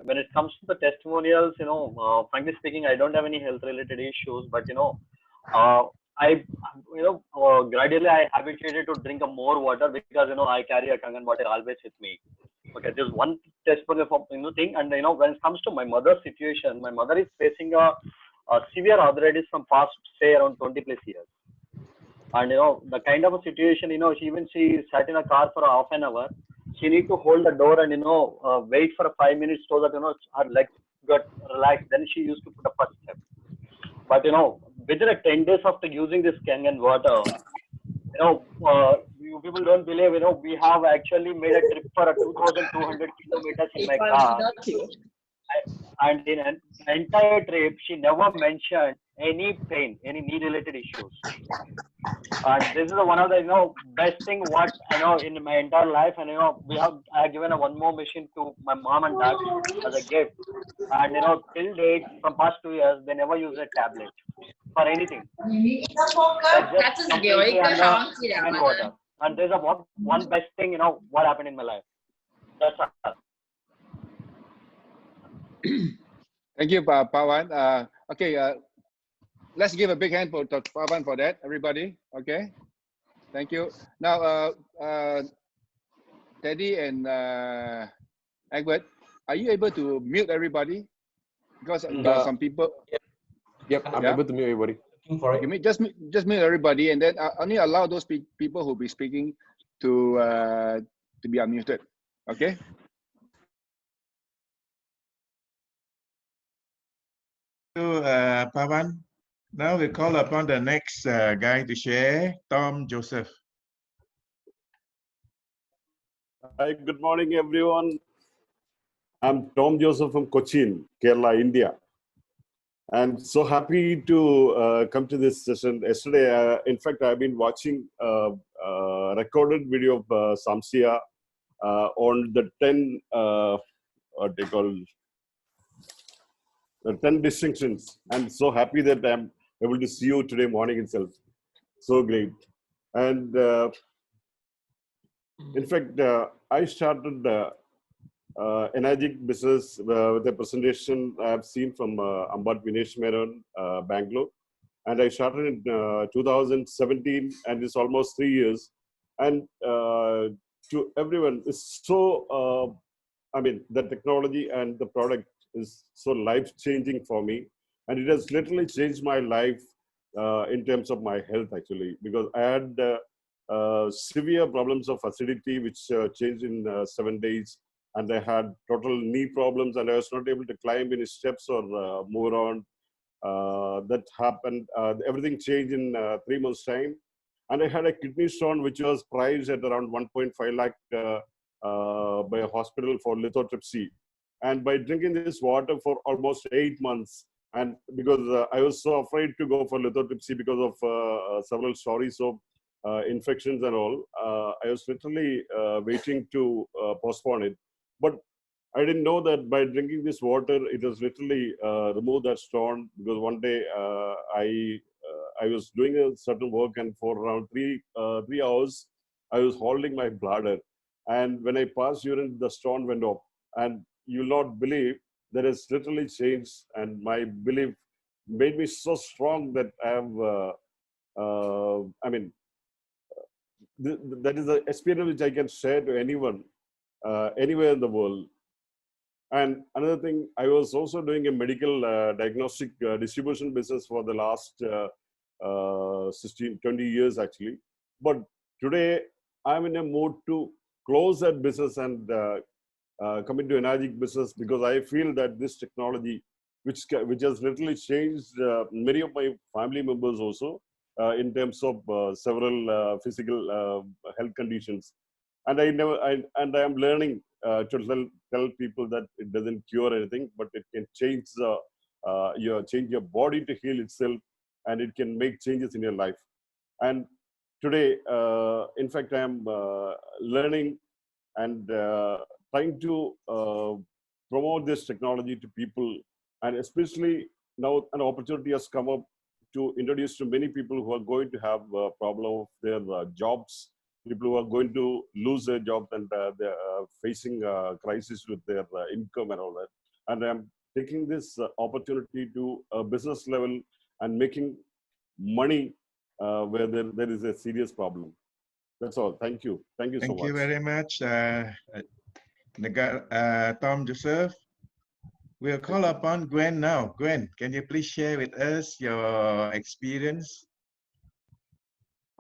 when it comes to the testimonials, frankly speaking, I don't have any health related issues, but uh, I, gradually I habituated to drink a more water because I carry a Kangen water always with me. Okay, there's one testimonial for thing, and when it comes to my mother's situation, my mother is facing a severe arthritis from past say around 20 plus years, and the kind of a situation, she sat in a car for a half an hour. She need to hold the door and wait for 5 minutes so that her legs got relaxed. Then she used to put a first step. But within a 10 days after using this Kangen water, you people don't believe, we have actually made a trip for a 2,200 kilometers in my car. And in an entire trip, she never mentioned any pain, any knee related issues. And this is one of the best thing what I know in my entire life. And I have given a one more machine to my mom and dad as a gift. And till date, from past 2 years, they never use a tablet for anything. They're just 有一 completely 个 on 好 the 像治疗 Kangen 嘛。water. And there's a one best thing, what happened in my life. That's all. Thank you, Pawan. Okay, let's give a big hand for Pawan for that, everybody. Okay, thank you. Now, Teddy and Egbert, are you able to mute everybody? Because there are some people. Yep, I'm able to mute everybody. Looking for it. Just mute everybody, and then only allow those people who will be speaking to be unmuted. Okay. Pavan. Now we call upon the next guy to share, Tom Joseph. Hi, good morning, everyone. I'm Tom Joseph from Cochin, Kerala, India. I'm so happy to come to this session. Yesterday, in fact, I've been watching a recorded video of Samsia on the 10, what they call, the 10 distinctions. I'm so happy that I'm able to see you today morning itself. So great. And in fact, I started Energic business with a presentation I've seen from Ambat Vinesh Meron, Bangalore. And I started in 2017, and it's almost 3 years. And to everyone, it's so, I mean, the technology and the product is so life-changing for me. And it has literally changed my life in terms of my health, actually, because I had severe problems of acidity, which changed in 7 days. And I had total knee problems, and I was not able to climb any steps or move around. That happened. Everything changed in 3 months' time. And I had a kidney stone, which was priced at around 1.5 lakh by a hospital for lithotripsy. And by drinking this water for almost 8 months, and because I was so afraid to go for lithotripsy because of several stories of infections and all, I was literally waiting to postpone it. But I didn't know that by drinking this water, it has literally removed that stone. Because one day I was doing a certain work, and for around 3 hours, I was holding my bladder. And when I passed urine, the stone went off. And you'll not believe that has literally changed. And my belief made me so strong that I have, I mean, that is an experience which I can share to anyone, anywhere in the world. And another thing, I was also doing a medical diagnostic distribution business for the last 20 years, actually. But today, I'm in a mood to close that business and come into Energic business, because I feel that this technology, which has literally changed many of my family members also, in terms of several physical health conditions. And I am learning to tell people that it doesn't cure anything, but it can change change your body to heal itself, and it can make changes in your life. And today, in fact, I am learning and trying to promote this technology to people, and especially now an opportunity has come up to introduce to many people who are going to have a problem of their jobs, people who are going to lose their job, and they're facing crisis with their income and all that. and I'm taking this opportunity to a business level and making money where there is a serious problem. That's all. Thank you. Thank you so Thank much. you very much, Tom Joseph. We'll call upon Gwen now. Gwen, can you please share with us your experience?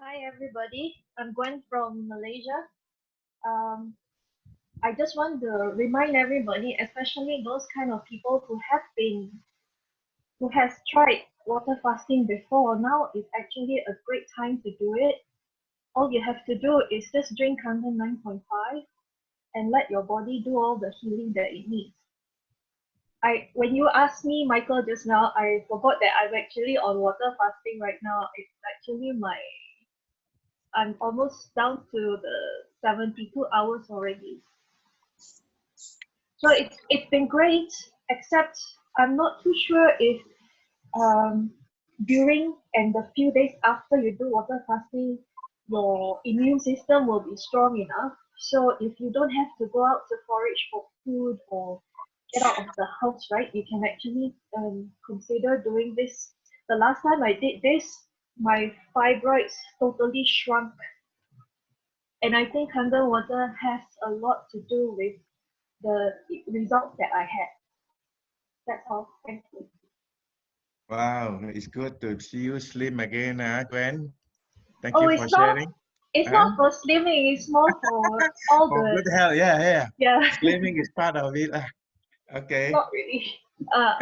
Hi everybody, I'm Gwen from Malaysia. I just want to remind everybody, especially those kind of people who has tried water fasting before. Now is actually a great time to do it. All you have to do is just drink Kangen 9.5 and let your body do all the healing that it needs. When you asked me, Michael, just now, I forgot that I'm actually on water fasting right now. It's actually I'm almost down to the 72 hours already. So it's been great, except I'm not too sure if during and the few days after you do water fasting, your immune system will be strong enough. So if you don't have to go out to forage for food or get out of the house, right, you can actually consider doing this. The last time I did this, my fibroids totally shrunk. And I think Kangen water has a lot to do with the results that I had. That's all. Thank you. Wow, it's good to see you slim again, Gwen. Thank Oh, you for sharing. It's not for slimming. It's more for all For the. good health, yeah. Yeah. Slimming is part of it. Okay. Not really.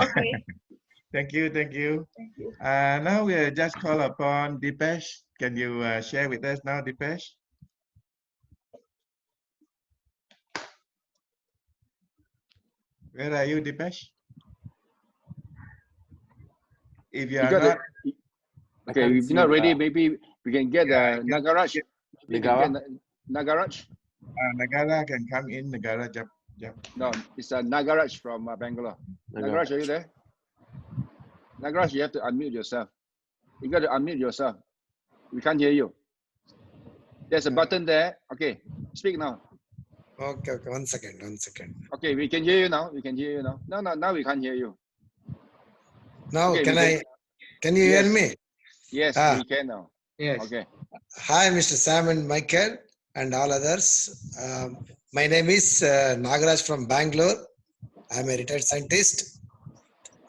Okay. Thank you. Thank you. Now we'll just call upon Dipesh. Can you share with us now, Dipesh? Where are you, Dipesh? If you are not, okay, if you're not ready, maybe we can get Nagaraj. Nagaraj. Nagara can come in. Nagara, No, it's Nagaraj from Bangalore. Nagaraj, are you there? Nagaraj, you have to unmute yourself. You got to unmute yourself. We can't hear you. There's a button there. Okay, speak now. Okay, 1 second. Okay, we can hear you now. No, now we can't hear you. Now, okay, can you hear me? Yes, we can now. Yes. Okay. Hi, Mr. Sam and Michael and all others. My name is Nagaraj from Bangalore. I'm a retired scientist.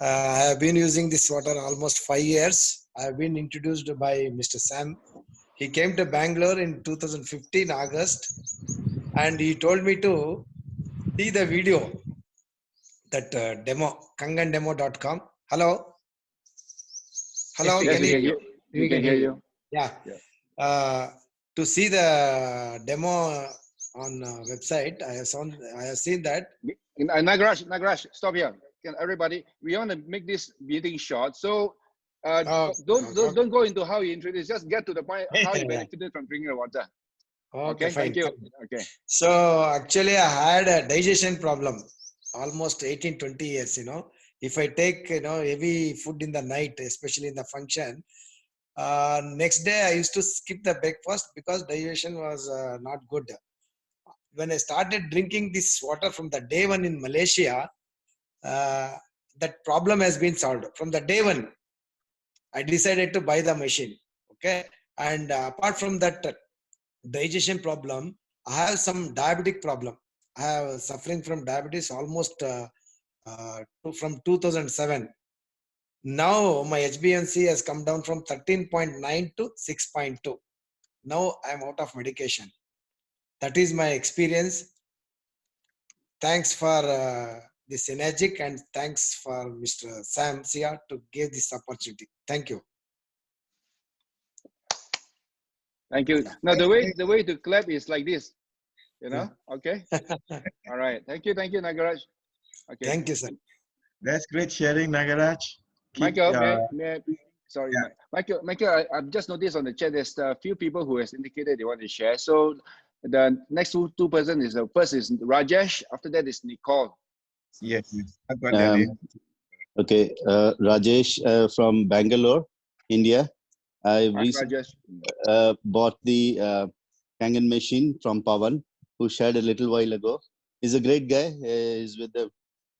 I have been using this water almost 5 years. I have been introduced by Mr. Sam. He came to Bangalore in 2015 August, and he told me to see the video, that demo, kangendemo.com. Hello? Hello, yes, we can hear you. Yeah. To see the demo on website, I have seen that. Nagaraj, stop here. Everybody, we want to make this meeting short, so don't go into how you introduce. Just get to the point. How you benefited from drinking the water. Okay, fine. Thank you. Okay. So actually, I had a digestion problem almost 18-20 years. If I take heavy food in the night, especially in the function, next day I used to skip the breakfast because digestion was not good. When I started drinking this water from the day one in Malaysia, that problem has been solved. From the day one, I decided to buy the machine. Okay, and apart from that digestion problem, I have some diabetic problem. I have suffering from diabetes almost from 2007. Now my HbA1c has come down from 13.9 to 6.2. Now I am out of medication. That is my experience. Thanks for this energetic, and thanks for Mr. Sam Sia to give this opportunity. Thank you. Thank you. Now the way to clap is like this. Okay. All right. Thank you, Nagaraj. Okay. Thank you, sir. That's great sharing, Nagaraj. Michael, Michael, I've just noticed on the chat there's a few people who has indicated they want to share. So the next two person is first is Rajesh. After that is Nicole. Yes. I've got that in. Okay, Rajesh from Bangalore, India. I recently bought the Kangen machine from Pawan, who shared a little while ago. He's a great guy. He's with the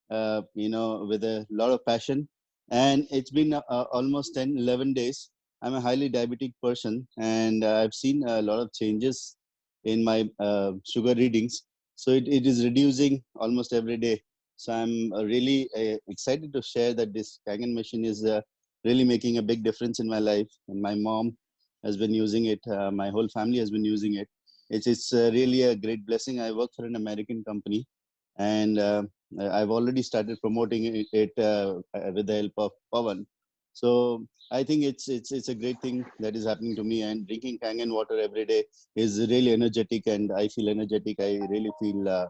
with a lot of passion. And it's been almost 10, 11 days. I'm a highly diabetic person, and I've seen a lot of changes in my sugar readings. So it is reducing almost every day. So I'm really excited to share that this Kangen machine is really making a big difference in my life. And my mom has been using it. My whole family has been using it. It's really a great blessing. I work for an American company, and I've already started promoting it with the help of Pawan. So I think it's a great thing that is happening to me. And drinking Kangen water every day is really energetic, and I feel energetic. I really feel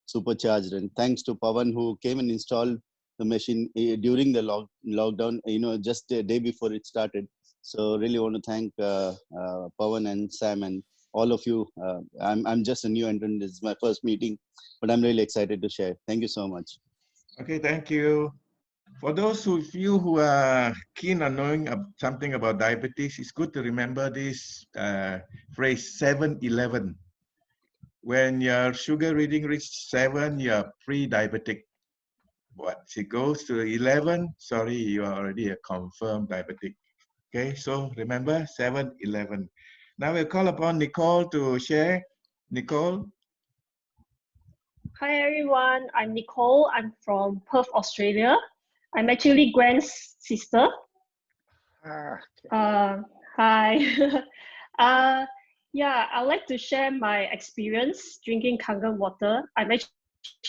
supercharged. And thanks to Pawan, who came and installed the machine during the lockdown, just a day before it started. So really want to thank Pawan and Sam and all of you. I'm just a new entrant. This is my first meeting, but I'm really excited to share. Thank you so much. Okay, thank you. For those of you who are keen on knowing something about diabetes, it's good to remember this phrase 7-11. When your sugar reading reaches 7, you're pre-diabetic. Once it goes to 11, sorry, you are already a confirmed diabetic. Okay, so remember 7-11. Now we'll call upon Nicole to share. Nicole. Hi everyone, I'm Nicole. I'm from Perth, Australia. I'm actually Gwen's sister. Hi. Yeah, I'd like to share my experience drinking Kangen water. I'm actually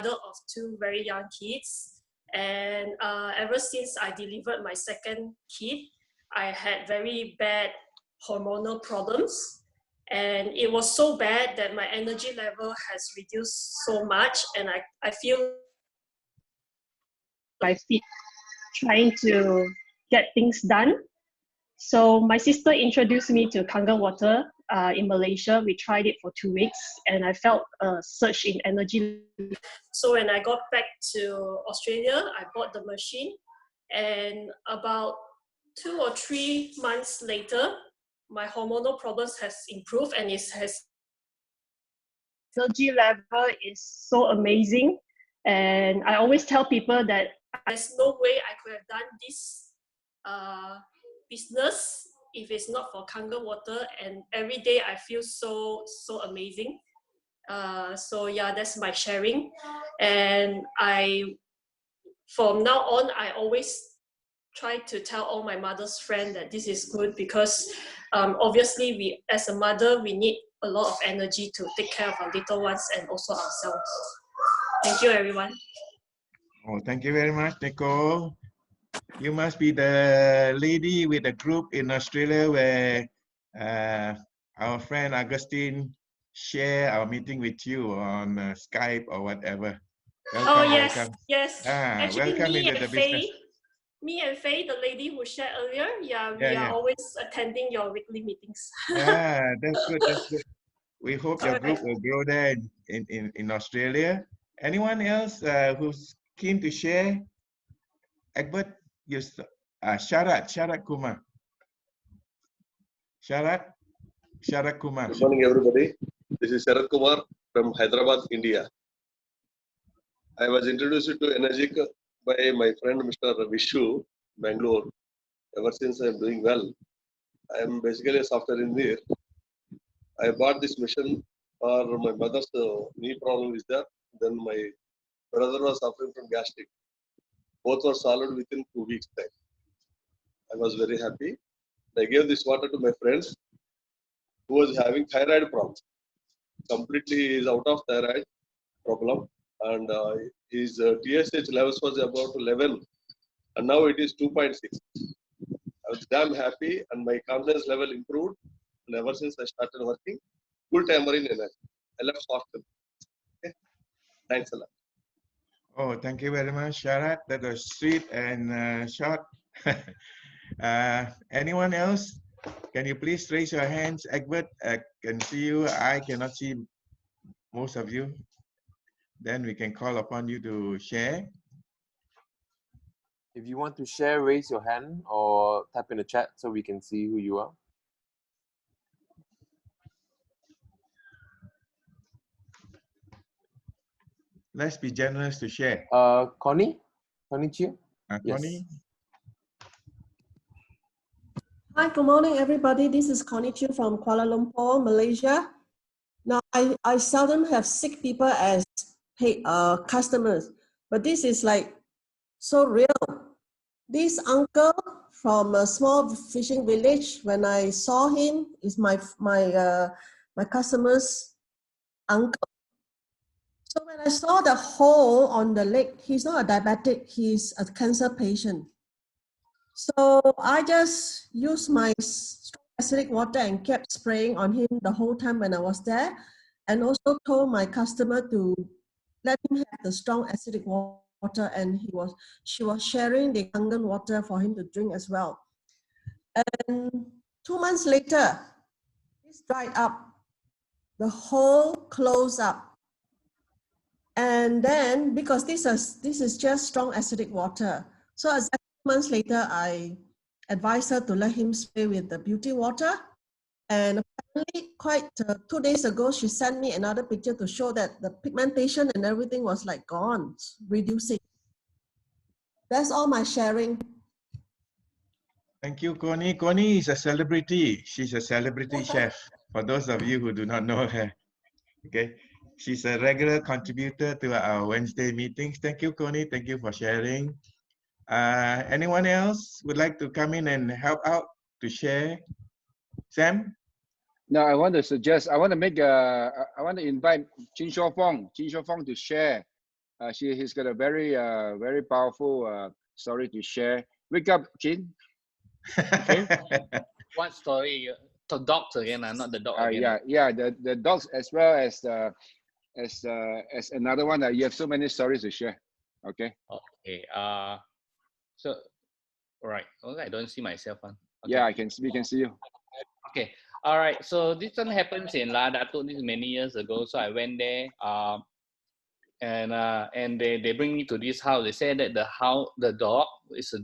mother of 2 very young kids, and ever since I delivered my second kid, I had very bad hormonal problems, and it was so bad that my energy level has reduced so much, and I feel my feet trying to get things done. So my sister introduced me to Kangen water in Malaysia. We tried it for 2 weeks, and I felt a surge in energy. So when I got back to Australia, I bought the machine, and about 2 or 3 months later, my hormonal problems has improved, and it has energy level is so amazing. And I always tell people that there's no way I could have done this business if it's not for Kangen water, and every day I feel so amazing. So yeah, that's my sharing. And from now on, I always try to tell all my mother's friends that this is good, because obviously we, as a mother, we need a lot of energy to take care of our little ones and also ourselves. Thank you, everyone. Oh, thank you very much, Nicole. You must be the lady with a group in Australia where our friend Augustine share our meeting with you on Skype or whatever. Welcome, oh yes, welcome. yes. Actually, welcome into the business. Me and Faye, the lady who shared earlier, we are yeah. always attending your weekly meetings. That's good, that's good. We hope your group will grow there in Australia. Anyone else who's keen to share? Egbert, Sharat Kumar. Sharat Kumar. Good morning, everybody. This is Sharat Kumar from Hyderabad, India. I was introduced to Energic by my friend Mr. Vishu, Bangalore. Ever since I am doing well. I am basically a software engineer. I bought this machine for my mother's knee problem is there. Then my brother was suffering from gastric. Both were solved within 2 weeks time. I was very happy. I gave this water to my friends who was having thyroid problems. Completely is out of thyroid problem, and his TSH levels was about 11, and now it is 2.6. I was damn happy, and my confidence level improved. And ever since I started working full timer in energy, I left software. Okay, thanks a lot. Oh, thank you very much, Sharat. That was sweet and short. Anyone else? Can you please raise your hands? Egbert, I can see you. I cannot see most of you. Then we can call upon you to share. If you want to share, raise your hand or type in the chat so we can see who you are. Let's be generous to share. Connie? Connie Chiu? Connie? Hi, good morning, everybody. This is Connie Chiu from Kuala Lumpur, Malaysia. Now, I seldom have sick people as customers, but this is like so real. This uncle from a small fishing village, when I saw him, is my customer's uncle. So when I saw the hole on the leg, he's not a diabetic, he's a cancer patient. So I just used my strong acidic water and kept spraying on him the whole time when I was there, and also told my customer to let him have the strong acidic water, and she was sharing the Kangen water for him to drink as well. And 2 months later, this dried up, the hole closed up. And then, because this is just strong acidic water, so as 2 months later, I advised her to let him spray with the beauty water. And apparently, 2 days ago, she sent me another picture to show that the pigmentation and everything was like gone, reducing. That's all my sharing. Thank you, Connie. Connie is a celebrity. She's a celebrity chef. For those of you who do not know her, okay? She's a regular contributor to our Wednesday meetings. Thank you, Connie. Thank you for sharing. Anyone else would like to come in and help out to share? Sam? No, I want to suggest, I want to invite Chin Shaw Fong to share. He's got a very powerful story to share. Wake up, Chin. Okay. What story? The dogs again, not the dog again. Yeah, the dogs as well as another one. You have so many stories to share. Okay. Okay. So, all right. Okay, I don't see myself. Okay. Yeah, we can see you. Okay. All right. So this one happens in La Datuk. This is many years ago. So I went there. And they bring me to this house. They say that the dog is a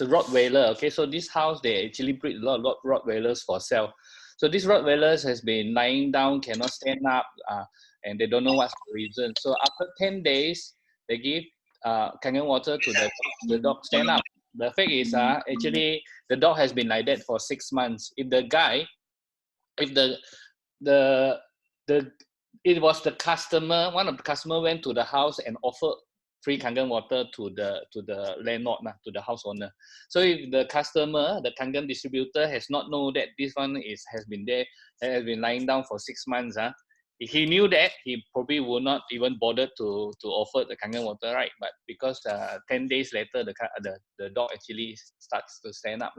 Rottweiler. Okay, so this house they actually breed a lot of Rottweilers for sale. So this Rottweilers has been lying down, cannot stand up, and they don't know what's the reason. So after 10 days, they give Kangen water to the dog stand up. The fact is, actually the dog has been like that for 6 months. If it was the customer, one of the customer went to the house and offered free Kangen water to the landlord, to the house owner. So if the customer, the Kangen distributor, has not known that this one has been lying down for 6 months, if he knew that, he probably would not even bother to offer the Kangen water, right? But because 10 days later, the dog actually starts to stand up.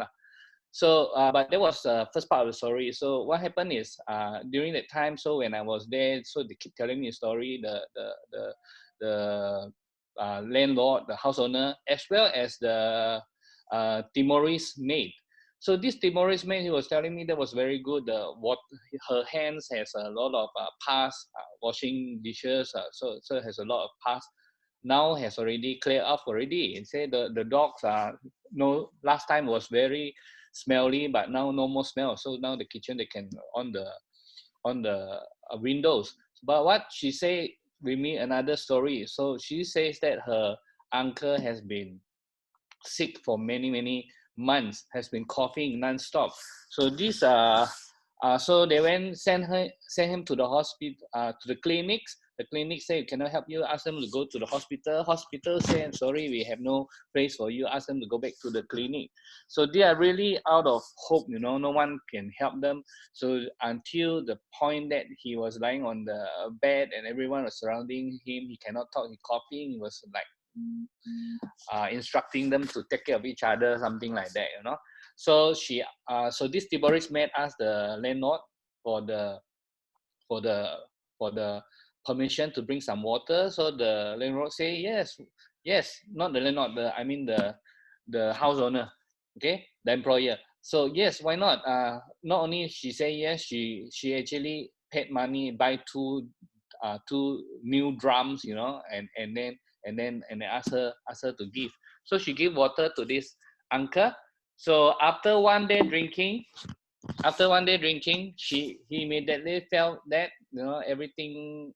So, but that was the first part of the story. So what happened is, during that time, so when I was there, so they keep telling me a story, the landlord, the house owner, as well as the Timorese maid. So this Timorese maid, he was telling me that was very good. Her hands has a lot of pus, washing dishes, so it has a lot of pus. Now has already cleared up already. And say the dogs are last time was very smelly, but now no more smell. So now the kitchen they can on the windows. But what she say with me another story. So she says that her uncle has been sick for many months, has been coughing non-stop. So this so they send him to the hospital, to the clinics. The clinic say cannot help you, ask them to go to the hospital. Hospital say sorry, we have no place for you, ask them to go back to the clinic. So they are really out of hope, no one can help them. So until the point that he was lying on the bed and everyone was surrounding him, he cannot talk, he coughing, he was like instructing them to take care of each other, something like that, So so this Timorese maid asked the landlord for the permission to bring some water. So the landlord say yes, not the landlord, the house owner, okay, the employer. So yes, why not? Not only she say yes, she actually paid money, buy two new drums, and then ask her to give. So she gave water to this uncle. So after one day drinking, he immediately felt that everything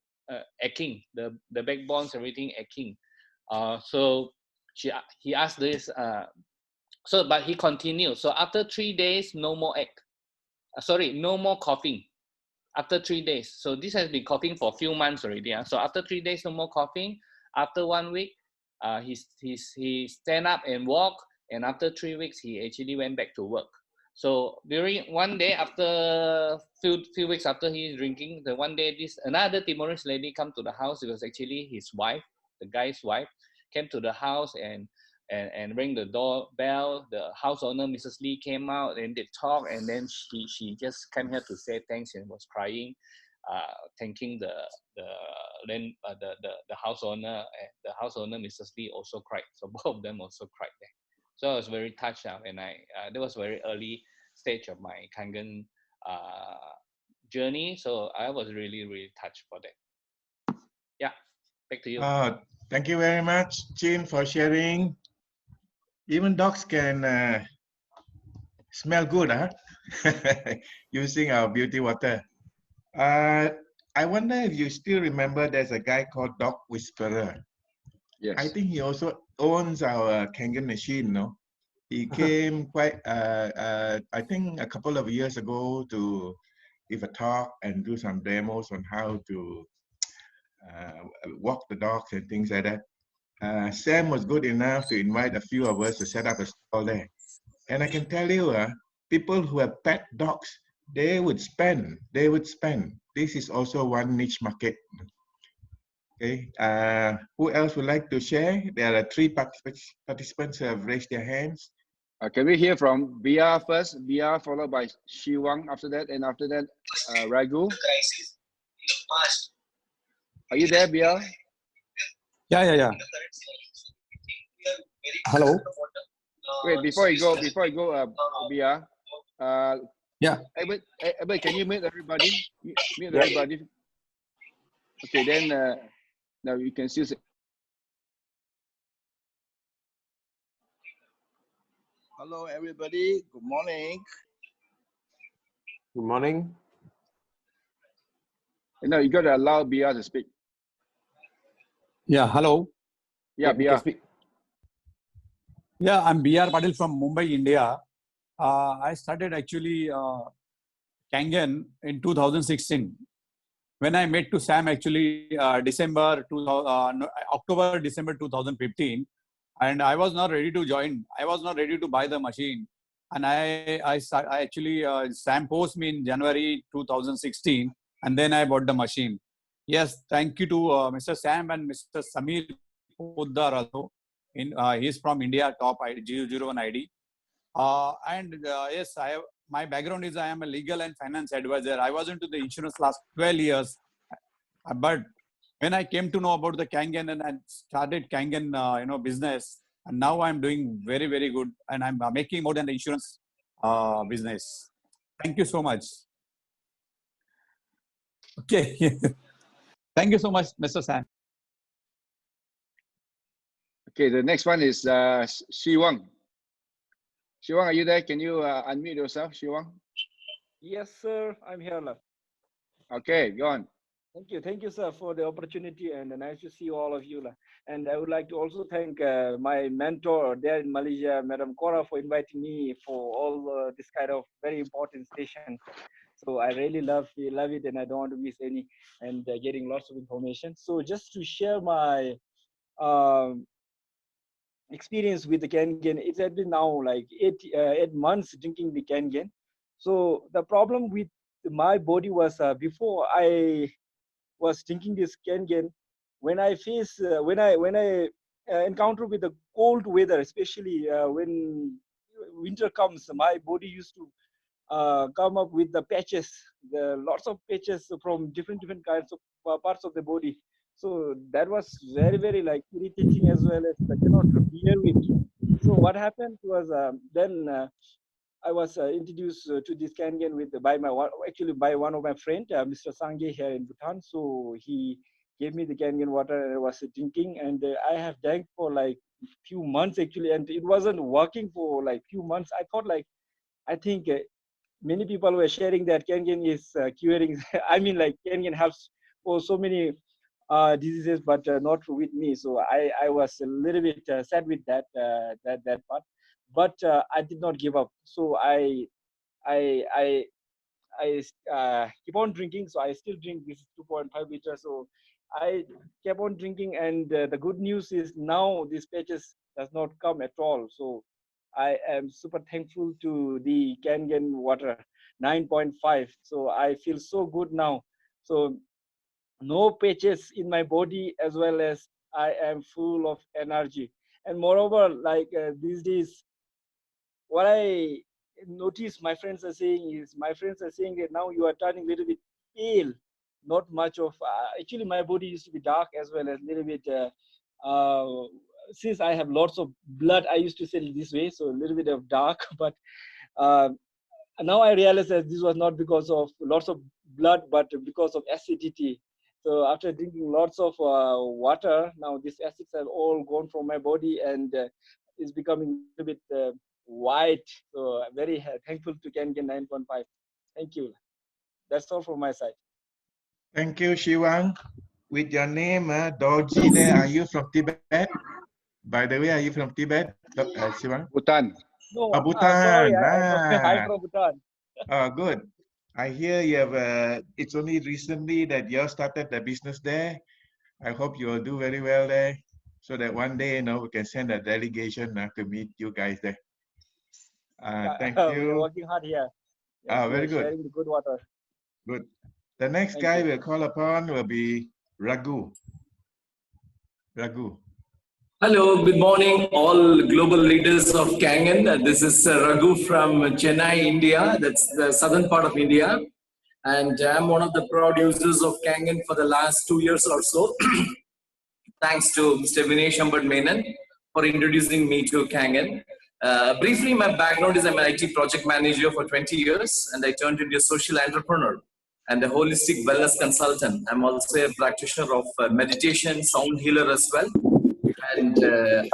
aching, the backbones, everything aching. So he asked this. But he continued. So after 3 days, no more ache. No more coughing. After 3 days. So this has been coughing for a few months already. So after 3 days, no more coughing. After 1 week, he stand up and walk. And after 3 weeks, he actually went back to work. So during one day, after few weeks after he is drinking, the one day another Timorese lady come to the house. It was actually his wife, the guy's wife, came to the house and rang the doorbell. The house owner, Mrs. Lee, came out and they talked, and then she just came here to say thanks and was crying, thanking the house owner. And the house owner, Mrs. Lee, also cried. So both of them also cried there. So I was very touched up, and that was very early stage of my Kangen journey. So I was really, really touched for that. Yeah, back to you. Thank you very much, Chin, for sharing. Even dogs can smell good, huh? Using our beauty water. I wonder if you still remember there's a guy called Dog Whisperer. Yes. I think he also owns our Kangen machine, no? He came quite, I think a couple of years ago to give a talk and do some demos on how to walk the dogs and things like that. Sam was good enough to invite a few of us to set up a stall there. And I can tell you, people who have pet dogs, they would spend. This is also one niche market. Okay, who else would like to share? There are 3 participants who have raised their hands. Can we hear from Bia first? Bia followed by Shiwang after that, and after that, Ragu. Are you there, Bia? Yeah. Hello. Wait, before you go, Bia. Yeah. Abel, can you mute everybody? Mute everybody. Okay, then now you can see. Hello, everybody. Good morning. Good morning. No, you got to allow Bia to speak. Yeah, hello. Yeah, Bia. Yeah, I'm B.R. Patil from Mumbai, India. I started actually Kangen in 2016. When I met to Sam actually October, December 2015, and I was not ready to join. I was not ready to buy the machine. And I actually, Sam posted me in January 2016, and then I bought the machine. Yes, thank you to Mr. Sam and Mr. Samir Poddar also. He's from India, top 001 ID. Yes, my background is I am a legal and finance advisor. I was into the insurance last 12 years. But when I came to know about the Kangen and I started Kangen, business, and now I'm doing very, very good, and I'm making more than the insurance business. Thank you so much. Okay. Thank you so much, Mr. Sam. Okay, the next one is Shiwang. Shiwang, are you there? Can you unmute yourself, Shiwang? Yes, sir. I'm here. Okay, go on. Thank you, sir, for the opportunity, and nice to see all of you. And I would like to also thank my mentor there in Malaysia, Madam Cora, for inviting me for all this kind of very important station. So I really love it, and I don't want to miss any, and getting lots of information. So just to share my experience with the Kangen, it has been now like 8 months drinking the Kangen. So the problem with my body was before I was drinking this Kangen, when I encounter with the cold weather, especially when winter comes, my body used to come up with the patches, lots of patches from different kinds of parts of the body. So that was very, very like irritating, as well as I cannot bear it. So what happened was then I was introduced to this Kangen by one of my friend, Mr. Sangye here in Bhutan. So he gave me the Kangen water and I was drinking, and I have drank for like few months actually, and it wasn't working for like few months. I thought I think many people were sharing that Kangen is curing. I mean, like Kangen helps for so many diseases, but not with me. So I was a little bit sad with that part, but I did not give up. So I I I keep on drinking. So I still drink this 2.5 liters. So I kept on drinking, and the good news is now these patches does not come at all. So I am super thankful to the Kangen water 9.5. So I feel so good now. So no patches in my body, as well as I am full of energy. And moreover, like these days, what I notice my friends are saying is, my friends are saying that now you are turning a little bit pale, not much of, actually my body used to be dark as well as a little bit, since I have lots of blood, I used to say it this way, so a little bit of dark, but uh, now I realize that this was not because of lots of blood, but because of acidity. So after drinking lots of water, now these acids have all gone from my body, and it's becoming a little bit white. So I'm very thankful to Kangen 9.5. Thank you. That's all from my side. Thank you, Shiwang. With your name, Dorji there, are you from Tibet? By the way, are you from Tibet, Shiwang? Bhutan. No, sorry, Bhutan. I'm from Bhutan. Good. I hear you have, it's only recently that you started the business there. I hope you will do very well there, so that one day, we can send a delegation to meet you guys there. Thank We are you. working hard here. Yes, we Very are good. sharing the good water. Good. The next Thank guy you. we'll call upon will be Raghu. Raghu. Hello, good morning, all global leaders of Kangen. This is Raghu from Chennai, India. That's the southern part of India. And I'm one of the proud users of Kangen for the last 2 years or so. Thanks to Mr. Vinesh Ambad Menon for introducing me to Kangen. Briefly, my background is I'm an IT project manager for 20 years, and I turned into a social entrepreneur and a holistic wellness consultant. I'm also a practitioner of meditation, sound healer as well. And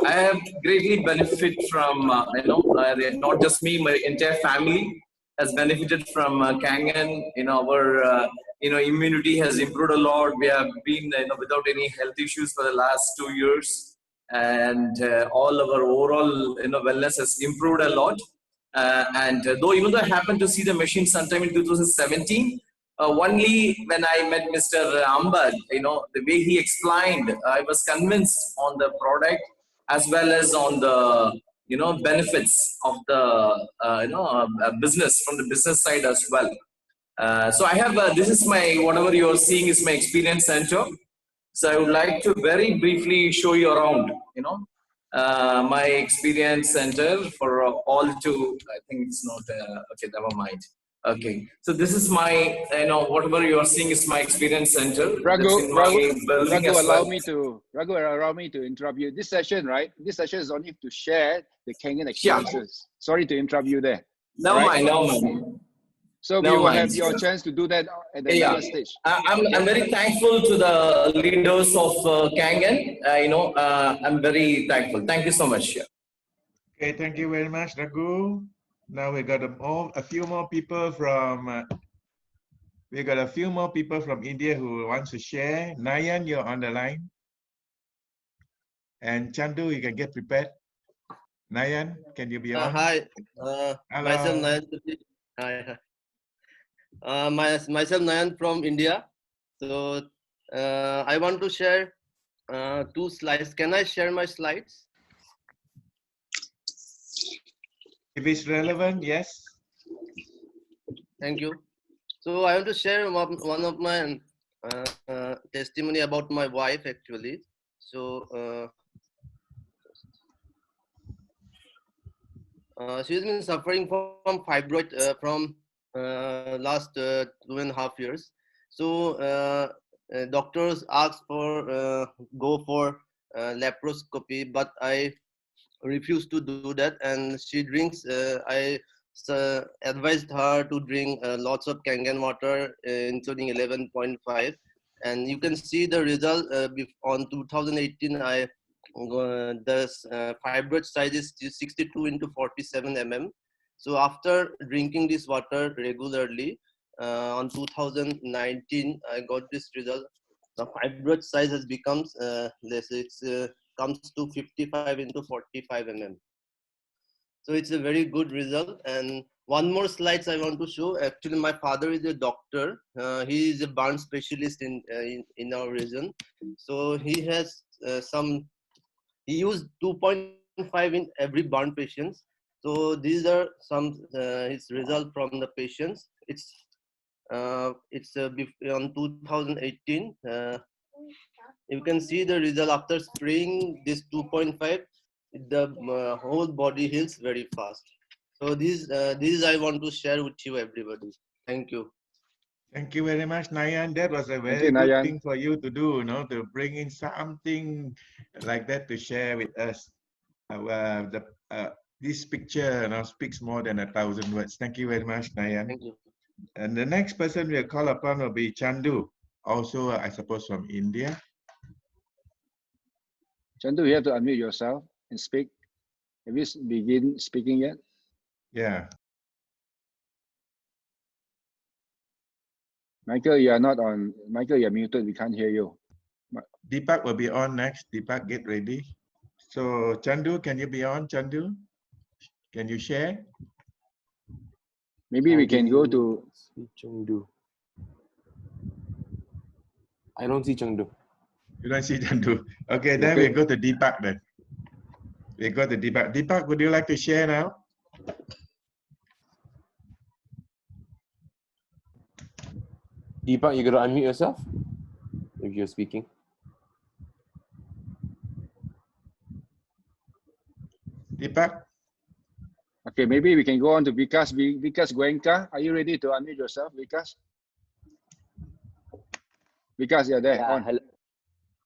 I have greatly benefited from, not just me, my entire family has benefited from Kangen. Our, immunity has improved a lot. We have been, without any health issues for the last 2 years. And all our overall, wellness has improved a lot. Even though I happened to see the machine sometime in 2017, only when I met Mr. Ambad, the way he explained, I was convinced on the product as well as on the, benefits of the, business from the business side as well. So I have, this is my, whatever you're seeing is my experience center. So I would like to very briefly show you around, my experience center for all to, I think it's not, okay, never mind. Okay, so this is my, whatever you are seeing is my experience center. That's in my building as well. Raghu, allow me to interrupt you. This session, right? This session is only to share the Kangen experiences. Yeah. Sorry to interrupt you there. No mind, no mind. So we will have your chance to do that at the next stage. I'm very thankful to the leaders of Kangen. I'm very thankful. Thank you so much. Okay, thank you very much, Raghu. Now we got a few more people from India who wants to share. Nayan, you're on the line. And Chandu, you can get prepared. Nayan, can you be on? Hi, myself Nayan. Hi. Myself Nayan from India. So I want to share 2 slides. Can I share my slides? If it's relevant, yes. Thank you. So I want to share one of my testimony about my wife actually. So she's been suffering from fibroid from last 2.5 years. So doctors asked for go for laparoscopy, but I refused to do that, and she drinks. I advised her to drink lots of Kangen water, including 11.5, and you can see the result. On 2018, the fibroid size is 62 into 47 mm. So after drinking this water regularly, on 2019, I got this result. the fibroid size has become less. It's comes to 55 into 45 mm. So it's a very good result. And one more slides I want to show. Actually, my father is a doctor. He is a burn specialist in our region. So he has he used 2.5 in every burn patients. So these are some his result from the patients. It's on 2018. You can see the result after spraying this 2.5. The whole body heals very fast. So these I want to share with you, everybody. Thank you. Thank you very much, Nayan. That was a Thank very you, good Nayan. thing for you to do, to bring in something like that to share with us. This picture speaks more than 1,000 words. Thank you very much, Nayan. Thank you. And the next person we'll call upon will be Chandu, also, I suppose, from India. Chandu, you have to unmute yourself and speak. Have you begin speaking yet? Yeah. Michael, you are not on. Michael, you're muted. We can't hear you. Deepak will be on next. Deepak, get ready. So, Chandu, can you be on, Chandu? Can you share? Maybe we can go to Chengdu. I don't see Chengdu. You don't see Chandu. Okay, then we'll go to Deepak then. We go to Deepak. Deepak, would you like to share now? Deepak, you gotta unmute yourself if you're speaking. Deepak? Okay, maybe we can go on to Vikas. Vikas Goenka, are you ready to unmute yourself, Vikas? Vikas, you're there. Yeah, On. hello.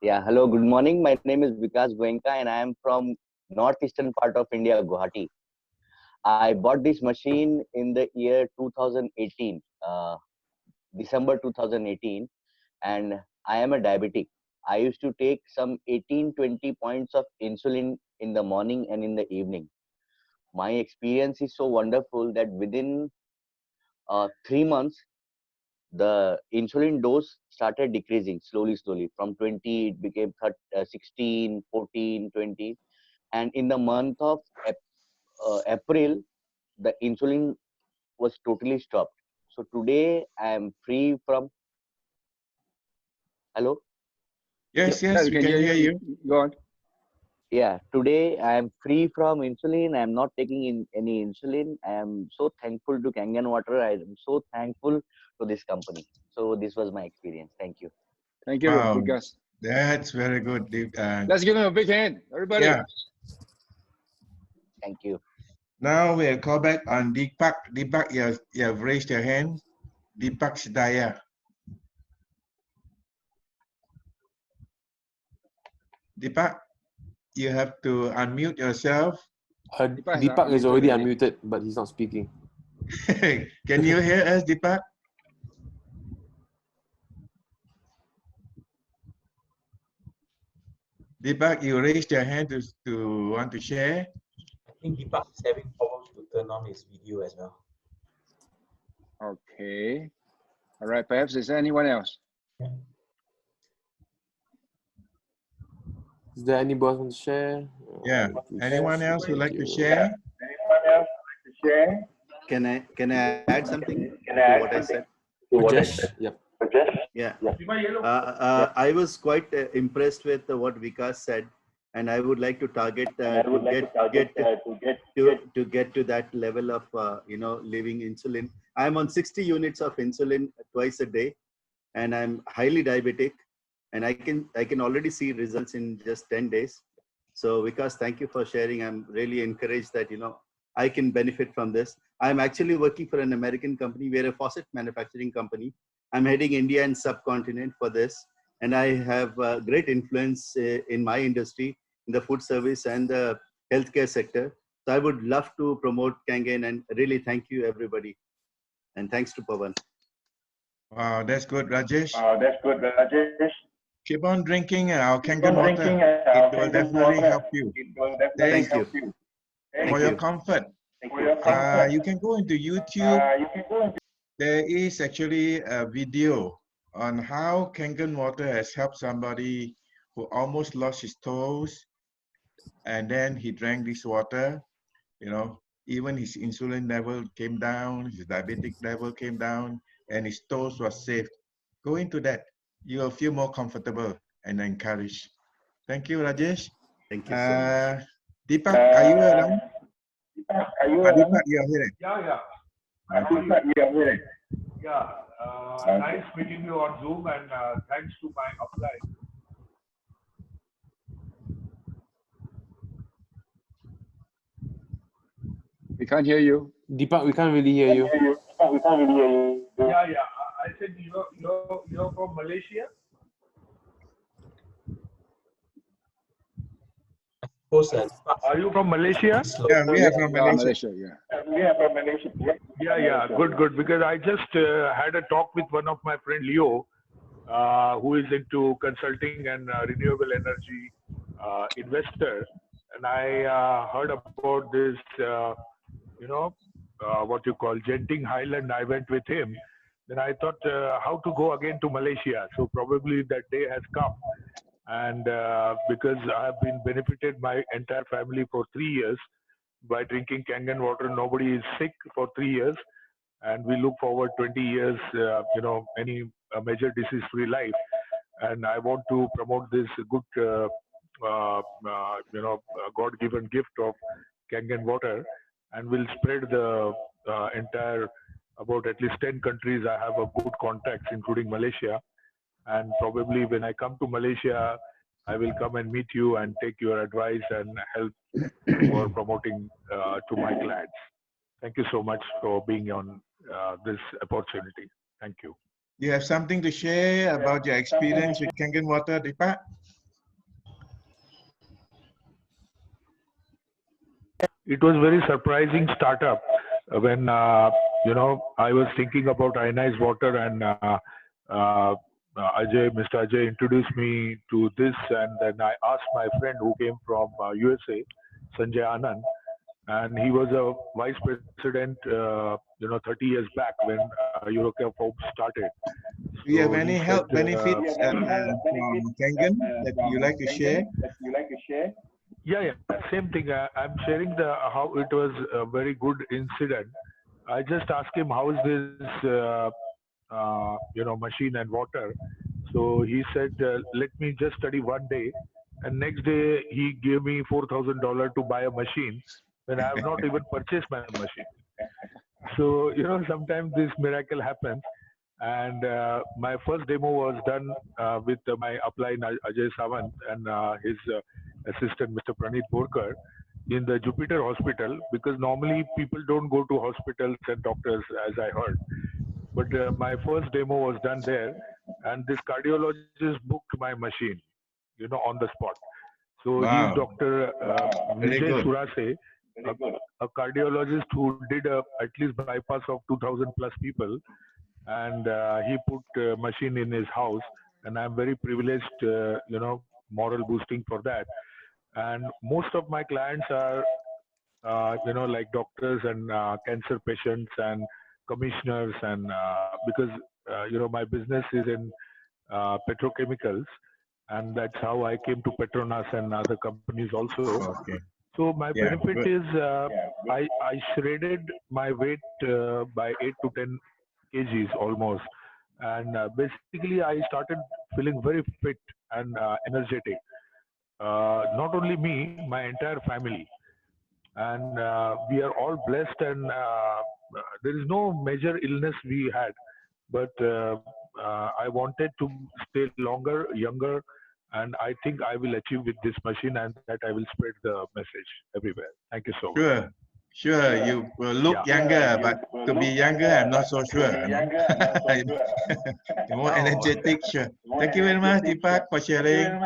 Yeah, hello, good morning. My name is Vikas Goenka and I am from northeastern part of India, Guwahati. I bought this machine in the year 2018, December 2018, and I am a diabetic. I used to take some 18-20 points of insulin in the morning and in the evening. My experience is so wonderful that within 3 months, the insulin dose started decreasing slowly. From 20, it became 16, 14, 20. And in the month of April, the insulin was totally stopped. So today I am free from. Hello? Yes, Yeah, yes, we we can can hear you. Go on. Yeah, today I am free from insulin. I am not taking any insulin. I am so thankful to Kangen Water. I am so thankful to this company. So this was my experience. Thank you. Thank you, Wow, Vikas. that's very good. Let's give him a big hand, everybody. Yeah. Thank you. Now we'll call back on Deepak. Deepak, you have raised your hand. Deepak Sidaya. Deepak, you have to unmute yourself. Deepak is already unmuted, but he's not speaking. Can you hear us, Deepak? Deepak, you raised your hand to want to share. I think Deepak is having problems to turn on his video as well. Okay. All right. Perhaps is there anyone else? Is there anybody want to share? Yeah. Anyone else would like to share? Anyone else like to share? Can I add something Can I to what I add said? Rajesh? Yep. Yeah. I was quite impressed with what Vikas said, and I would like to target to get to that level of leaving insulin. I'm on 60 units of insulin twice a day, and I'm highly diabetic, and I can already see results in just 10 days. So Vikas, thank you for sharing. I'm really encouraged that I can benefit from this. I'm actually working for an American company. We're a faucet manufacturing company. I'm heading India and subcontinent for this, and I have great influence in my industry, in the food service and the healthcare sector. So I would love to promote Kangen, and really thank you everybody. And thanks to Pawan. Wow, that's good, Rajesh. That's good, Rajesh. Keep on drinking our Kangen water. It will definitely help you. Thank you. For your comfort. You can go into YouTube. There is actually a video on how Kangen water has helped somebody who almost lost his toes, and then he drank this water. You know, even his insulin level came down, his diabetic level came down, and his toes was saved. Go into that. You'll feel more comfortable and encouraged. Thank you, Rajesh. Thank you so much. Deepak, are you around? Deepak, you are here. Yeah. Okay. Yeah. Nice meeting you on Zoom, and thanks to my upline. We can't hear you. Deepak, we can't really hear you. Yeah. I said you're from Malaysia. Are you from Malaysia? Yeah, we are from Malaysia. Malaysia, Yeah. Good. Because I just had a talk with one of my friend Leo, who is into consulting and renewable energy investor, and I heard about this, what you call Genting Highland. I went with him. Then I thought how to go again to Malaysia. So probably that day has come. And because I have been benefited my entire family for 3 years by drinking Kangen water, nobody is sick for 3 years, and we look forward 20 years, any major disease-free life. And I want to promote this good, God-given gift of Kangen water, and will spread the entire about at least 10 countries. I have a good contacts, including Malaysia. And probably when I come to Malaysia, I will come and meet you and take your advice and help for promoting to my clients. Thank you so much for being on this opportunity. Thank you. You have something to share about your experience with Kangen water, Deepak? It was very surprising startup when I was thinking about ionized water, and Mr. Ajay introduced me to this, and then I asked my friend who came from USA, Sanjay Anand, and he was a vice president, 30 years back when Eurocare Forbes started. Do you have any health benefits from Kangen that you like to share? Yeah. Same thing. I'm sharing how it was a very good incident. I just asked him how is this, machine and water. So he said, let me just study one day, and next day he gave me $4,000 to buy a machine when I have not even purchased my machine. So sometimes this miracle happens. And my first demo was done with my upline Ajay Sawant and his assistant Mr. Pranit Borkar in the Jupiter Hospital, because normally people don't go to hospitals and doctors, as I heard. But my first demo was done there, and this cardiologist booked my machine, on the spot. So Wow. he's Dr. Vijay Surase, a cardiologist who did at least bypass of 2,000 plus people, and he put machine in his house, and I'm very privileged, moral boosting for that. And most of my clients are, like doctors and cancer patients and commissioners, and because my business is in petrochemicals, and that's how I came to Petronas and other companies also. Okay. So my benefit good. is I shredded my weight by 8 to 10 kgs almost, and basically I started feeling very fit and energetic. Not only me, my entire family, and we are all blessed, and there is no major illness we had, but I wanted to stay longer, younger, and I think I will achieve with this machine, and that I will spread the message everywhere. Thank you so much. Sure, you will look younger, but to be younger, I'm not so sure. More energetic, sure. Thank you very much, Deepak, for sharing.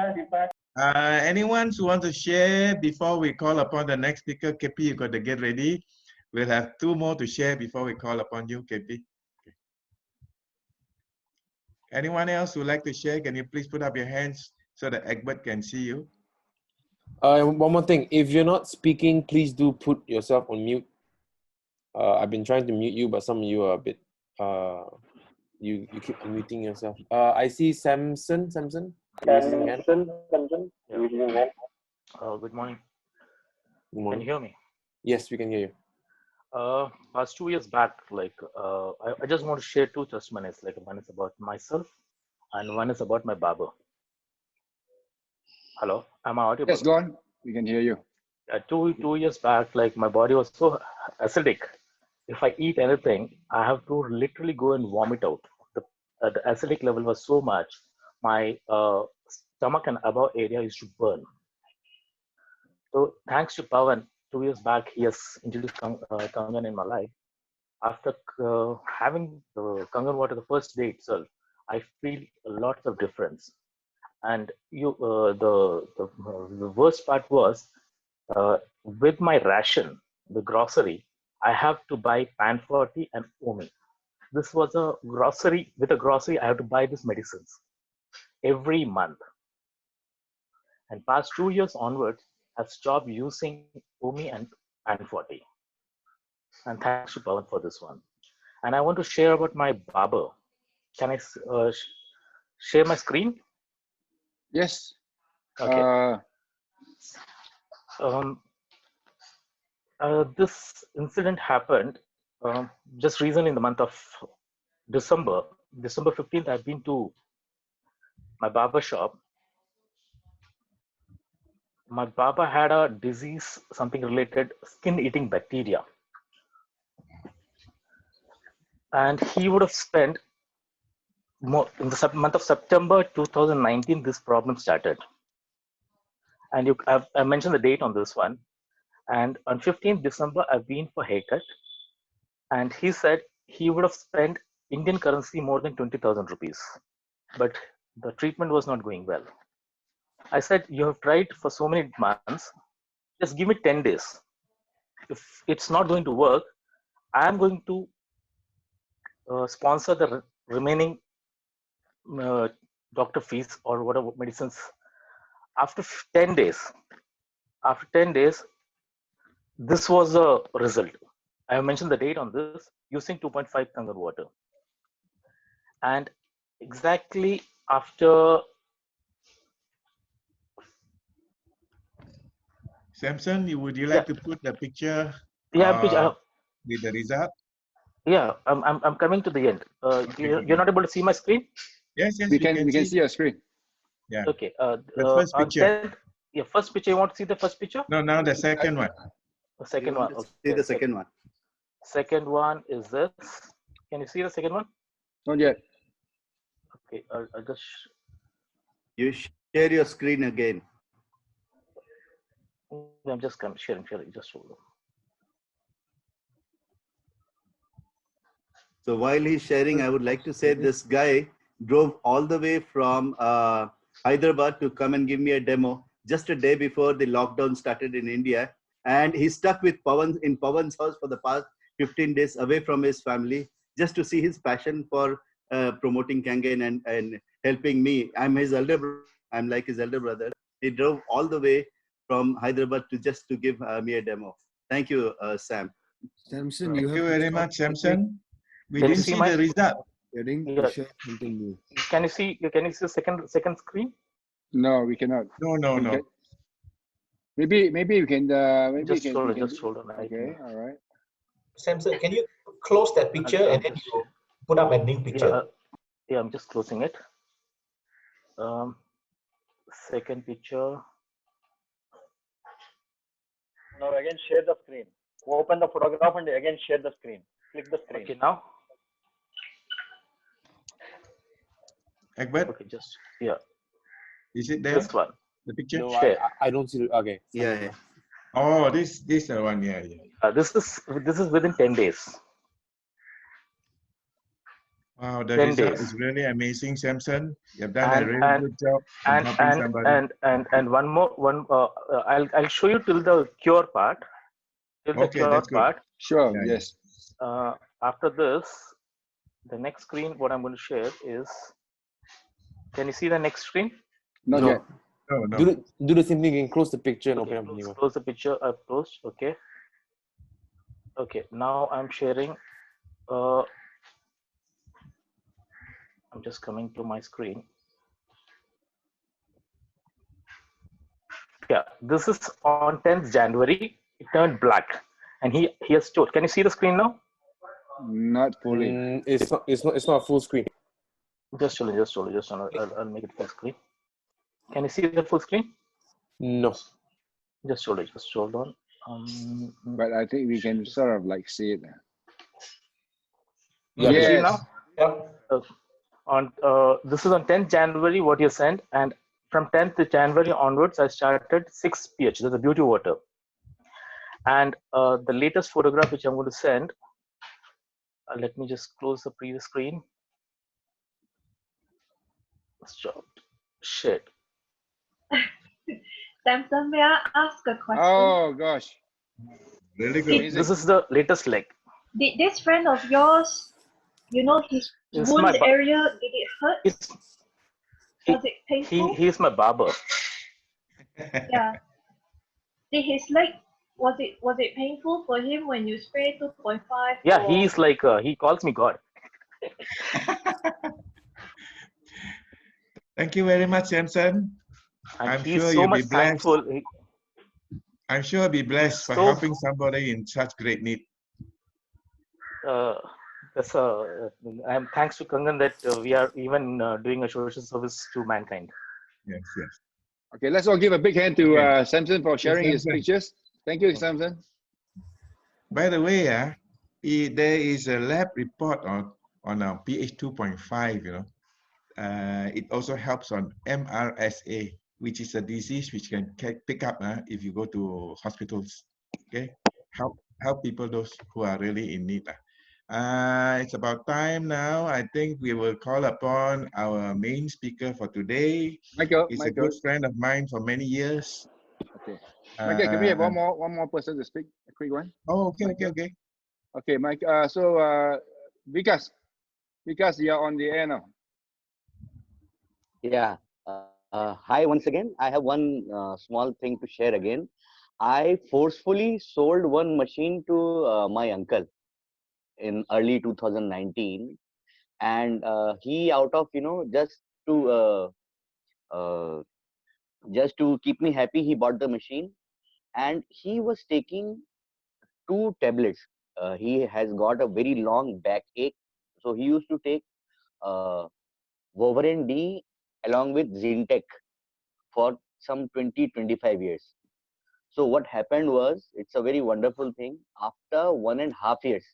Anyone who wants to share before we call upon the next speaker? KP, you got to get ready. We'll have 2 more to share before we call upon you, KP. Okay. Anyone else who would like to share? Can you please put up your hands so that Egbert can see you? One more thing. If you're not speaking, please do put yourself on mute. I've been trying to mute you, but some of you are a bit You keep unmuting yourself. I see Samson. Samson, you raising your hand. Good morning. Good Can morning. you hear me? Yes, we can hear you. Past 2 years back, I just want to share two testimonies. Like one is about myself, and one is about my barber. Hello, am I audible? Yes, go on. We can hear you. 2 years back, like my body was so acidic. If I eat anything, I have to literally go and vomit out. The acidic level was so much. My stomach and above area used to burn. So thanks to Pawan, 2 years back, he has introduced Kangen in my life. After having the Kangen water the first day itself, I feel lots of difference. And the worst part was with my ration, the grocery, I have to buy pan 40 and Omi. This was a grocery. With a grocery, I have to buy these medicines every month. And past 2 years onwards, I've stopped using Omi and pan 40. And thanks to Pawan for this one. And I want to share about my barber. Can I share my screen? Yes. Okay. This incident happened just recently in the month of December 15th. I've been to my barber shop. My barber had a disease, something related skin-eating bacteria. And he would have spent more in the month of September 2019, this problem started. And I mentioned the date on this one. And on 15th December, I've been for haircut. And he said he would have spent Indian currency more than 20,000 rupees. But the treatment was not going well. I said, you have tried for so many months, just give me 10 days. If it's not going to work, I'm going to sponsor the remaining doctor fees or whatever medicines. After 10 days, this was the result. I have mentioned the date on this, using 2.5 Kangen water. And exactly after... Samson, would you like to put the picture Yeah, with the result? yeah, I'm coming to the end. You're not able to see my screen? Yes, we can see your screen. Yeah. Okay. The first picture. First picture. You want to see the first picture? No, now the second one. The second one. Okay. See the second one. Second one is this. Can you see the second one? Not yet. Okay. I'll just. You share your screen again. I'm just sharing. Just hold on. So while he's sharing, I would like to say this guy drove all the way from Hyderabad to come and give me a demo just a day before the lockdown started in India. And he stuck with Pawan in Pawan's house for the past 15 days away from his family, just to see his passion for promoting Kangen and helping me. I'm his elder brother. I'm like his elder brother. He drove all the way from Hyderabad to just to give me a demo. Thank you, Sam. Samson, Thank you very much, Samson. We Can you didn't see see my- the result. Yeah. Can you see? Can you see the second screen? No, we cannot. No. Maybe we can. Maybe Just we can. hold We on. can Just hold on. Okay. All right. Samson, can you close that picture and then you put up a new picture? Yeah, I'm just closing it. Second picture. Now again share the screen. Open the photograph and again share the screen. Click the screen. Okay, now. Egbert? Okay, just Is it there? This one. The picture? No, Share. I don't see it. Okay. Yeah. Oh, this one. Yeah. This is within 10 days. Wow, the 10 result days. is really amazing, Samson. You've done a really good job in helping somebody. And one more. I'll show you till the cure part. Okay, that's good. Sure. Yeah, Yes. After this, the next screen, what I'm going to share is. Can you see the next screen? Not yet. No. Do the same thing and close the picture and open up the new one. Close the picture. I've closed. Okay. Okay. Now I'm sharing. I'm just coming to my screen. Yeah, this is on 10th January. It turned black, and he has told. Can you see the screen now? Not fully. It's not full screen. Just hold on. I'll make it full screen. Can you see the full screen? No. Just hold on. But I think we can sort of like see it. Yeah, you see now? Yeah. This is on 10th January what you sent, and from 10th January onwards I started 6 pH. That's a beauty water. And the latest photograph which I'm going to send, let me just close the previous screen. Stop. Shit. Samson, may I ask a question? Oh gosh. Really good. This is the latest leg. Did this friend of yours, you know, his It's wound my area, did it hurt? Was it painful? He's my barber. Yeah. Did his leg, was it painful for him when you spray 2.5? Yeah, or... he's like he calls me God. Thank you very much, Samson. And I'm he's sure so you'll much be blessed. thankful. I'm sure you'll be blessed for so- helping somebody in such great need. I'm thanks to Kangen that we are even doing a social service to mankind. Yes, yes. Okay, let's all give a big hand to Okay. Samson for sharing his Samson. pictures. Thank you, Samson. By the way, there is a lab report on pH 2.5. You know, it also helps on MRSA, which is a disease which can pick up if you go to hospitals. Okay, help people those who are really in need. It's about time now. I think we will call upon our main speaker for today. He's a good friend of mine for many years. Okay. Michael, can we have one more person to speak? A quick one. Oh, okay. Okay, Mike. Vikas, you're on the air now. Yeah. Hi once again. I have one small thing to share again. I forcefully sold one machine to my uncle in early 2019, and he, out of just to keep me happy, he bought the machine, and he was taking 2 tablets. He has got a very long backache, so he used to take Wolverine D along with Zintec for some 20-25 years. So what happened was, it's a very wonderful thing. After 1.5 years,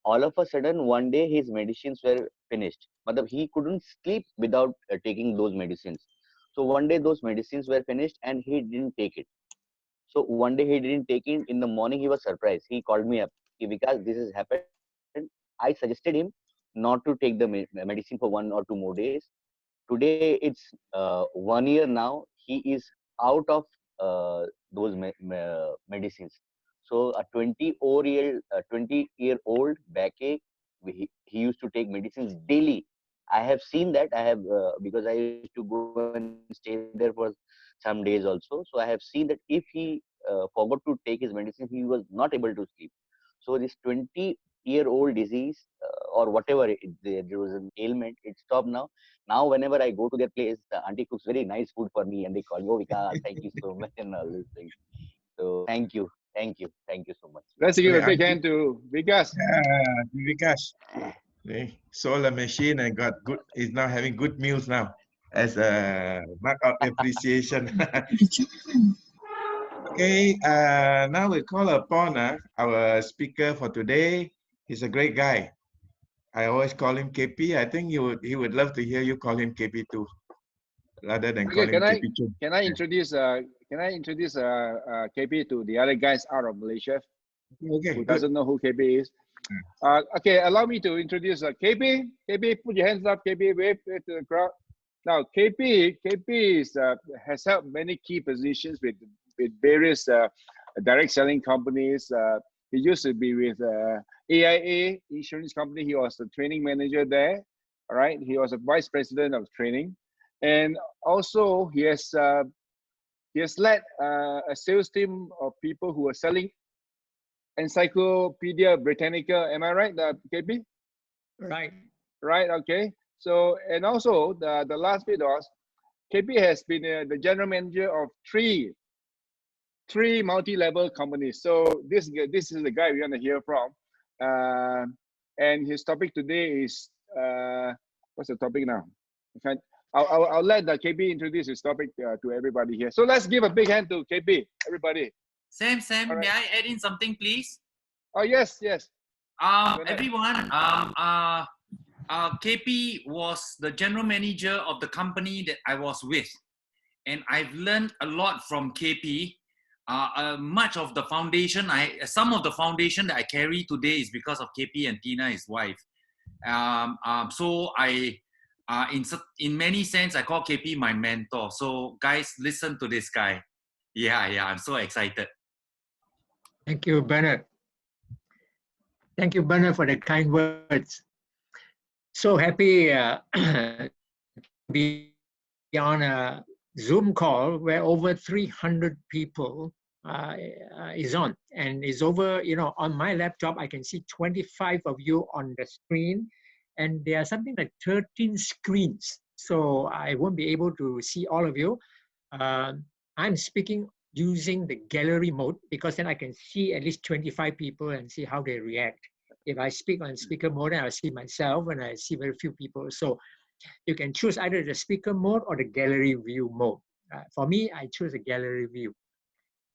all of a sudden, one day his medicines were finished. But he couldn't sleep without taking those medicines. So one day those medicines were finished and he didn't take it. So one day he didn't take it. In the morning he was surprised. He called me up because this has happened. I suggested him not to take the medicine for 1 or 2 more days. Today it's 1 year now. He is out of those medicines. So a 20-year-old backache, he used to take medicines daily. I have seen that. I have because I used to go and stay there for some days also. So I have seen that if he forgot to take his medicine, he was not able to sleep. So this 20-year-old disease or whatever there was an ailment, it stopped now. Now whenever I go to their place, the auntie cooks very nice food for me, and they call, "Oh, Vikas, thank you so much," and all these things. So thank you so much. Let's give a big hand to Vikas. Vikas. He sold a machine and is now having good meals now as a mark of appreciation. Okay, now we call upon our speaker for today. He's a great guy. I always call him KP. I think he would love to hear you call him KP too, rather than call him KP too. Can I introduce KP to the other guys out of Malaysia? Okay, who doesn't know who KP is? Okay, allow me to introduce KP. KP, put your hands up. KP, wave to the crowd. Now, KP has held many key positions with various direct selling companies. He used to be with AIA insurance company. He was the training manager there. All right, he was a vice president of training, and also he has led a sales team of people who are selling Encyclopedia Britannica. Am I right, KP? Right. right? Okay. So, and also the last bit was, KP has been the general manager of three multi-level companies. So this is the guy we want to hear from. And his topic today is, what's the topic now? I'll let the KP introduce his topic to everybody here. So let's give a big hand to KP, everybody. Sam, right. may I add in something, please? Oh, yes. Everyone, KP was the general manager of the company that I was with. And I've learned a lot from KP. Much of the foundation, some of the foundation that I carry today is because of KP and Tina, his wife. So in many sense, I call KP my mentor. So guys, listen to this guy. Yeah, I'm so excited. Thank you, Bernard. Thank you, Bernard, for the kind words. So happy to be on a Zoom call where over 300 people is on, and is over, on my laptop, I can see 25 of you on the screen, and there are something like 13 screens. So I won't be able to see all of you. I'm speaking using the gallery mode because then I can see at least 25 people and see how they react. If I speak on speaker mode, I'll see myself and I see very few people. So you can choose either the speaker mode or the gallery view mode. For me, I choose the gallery view.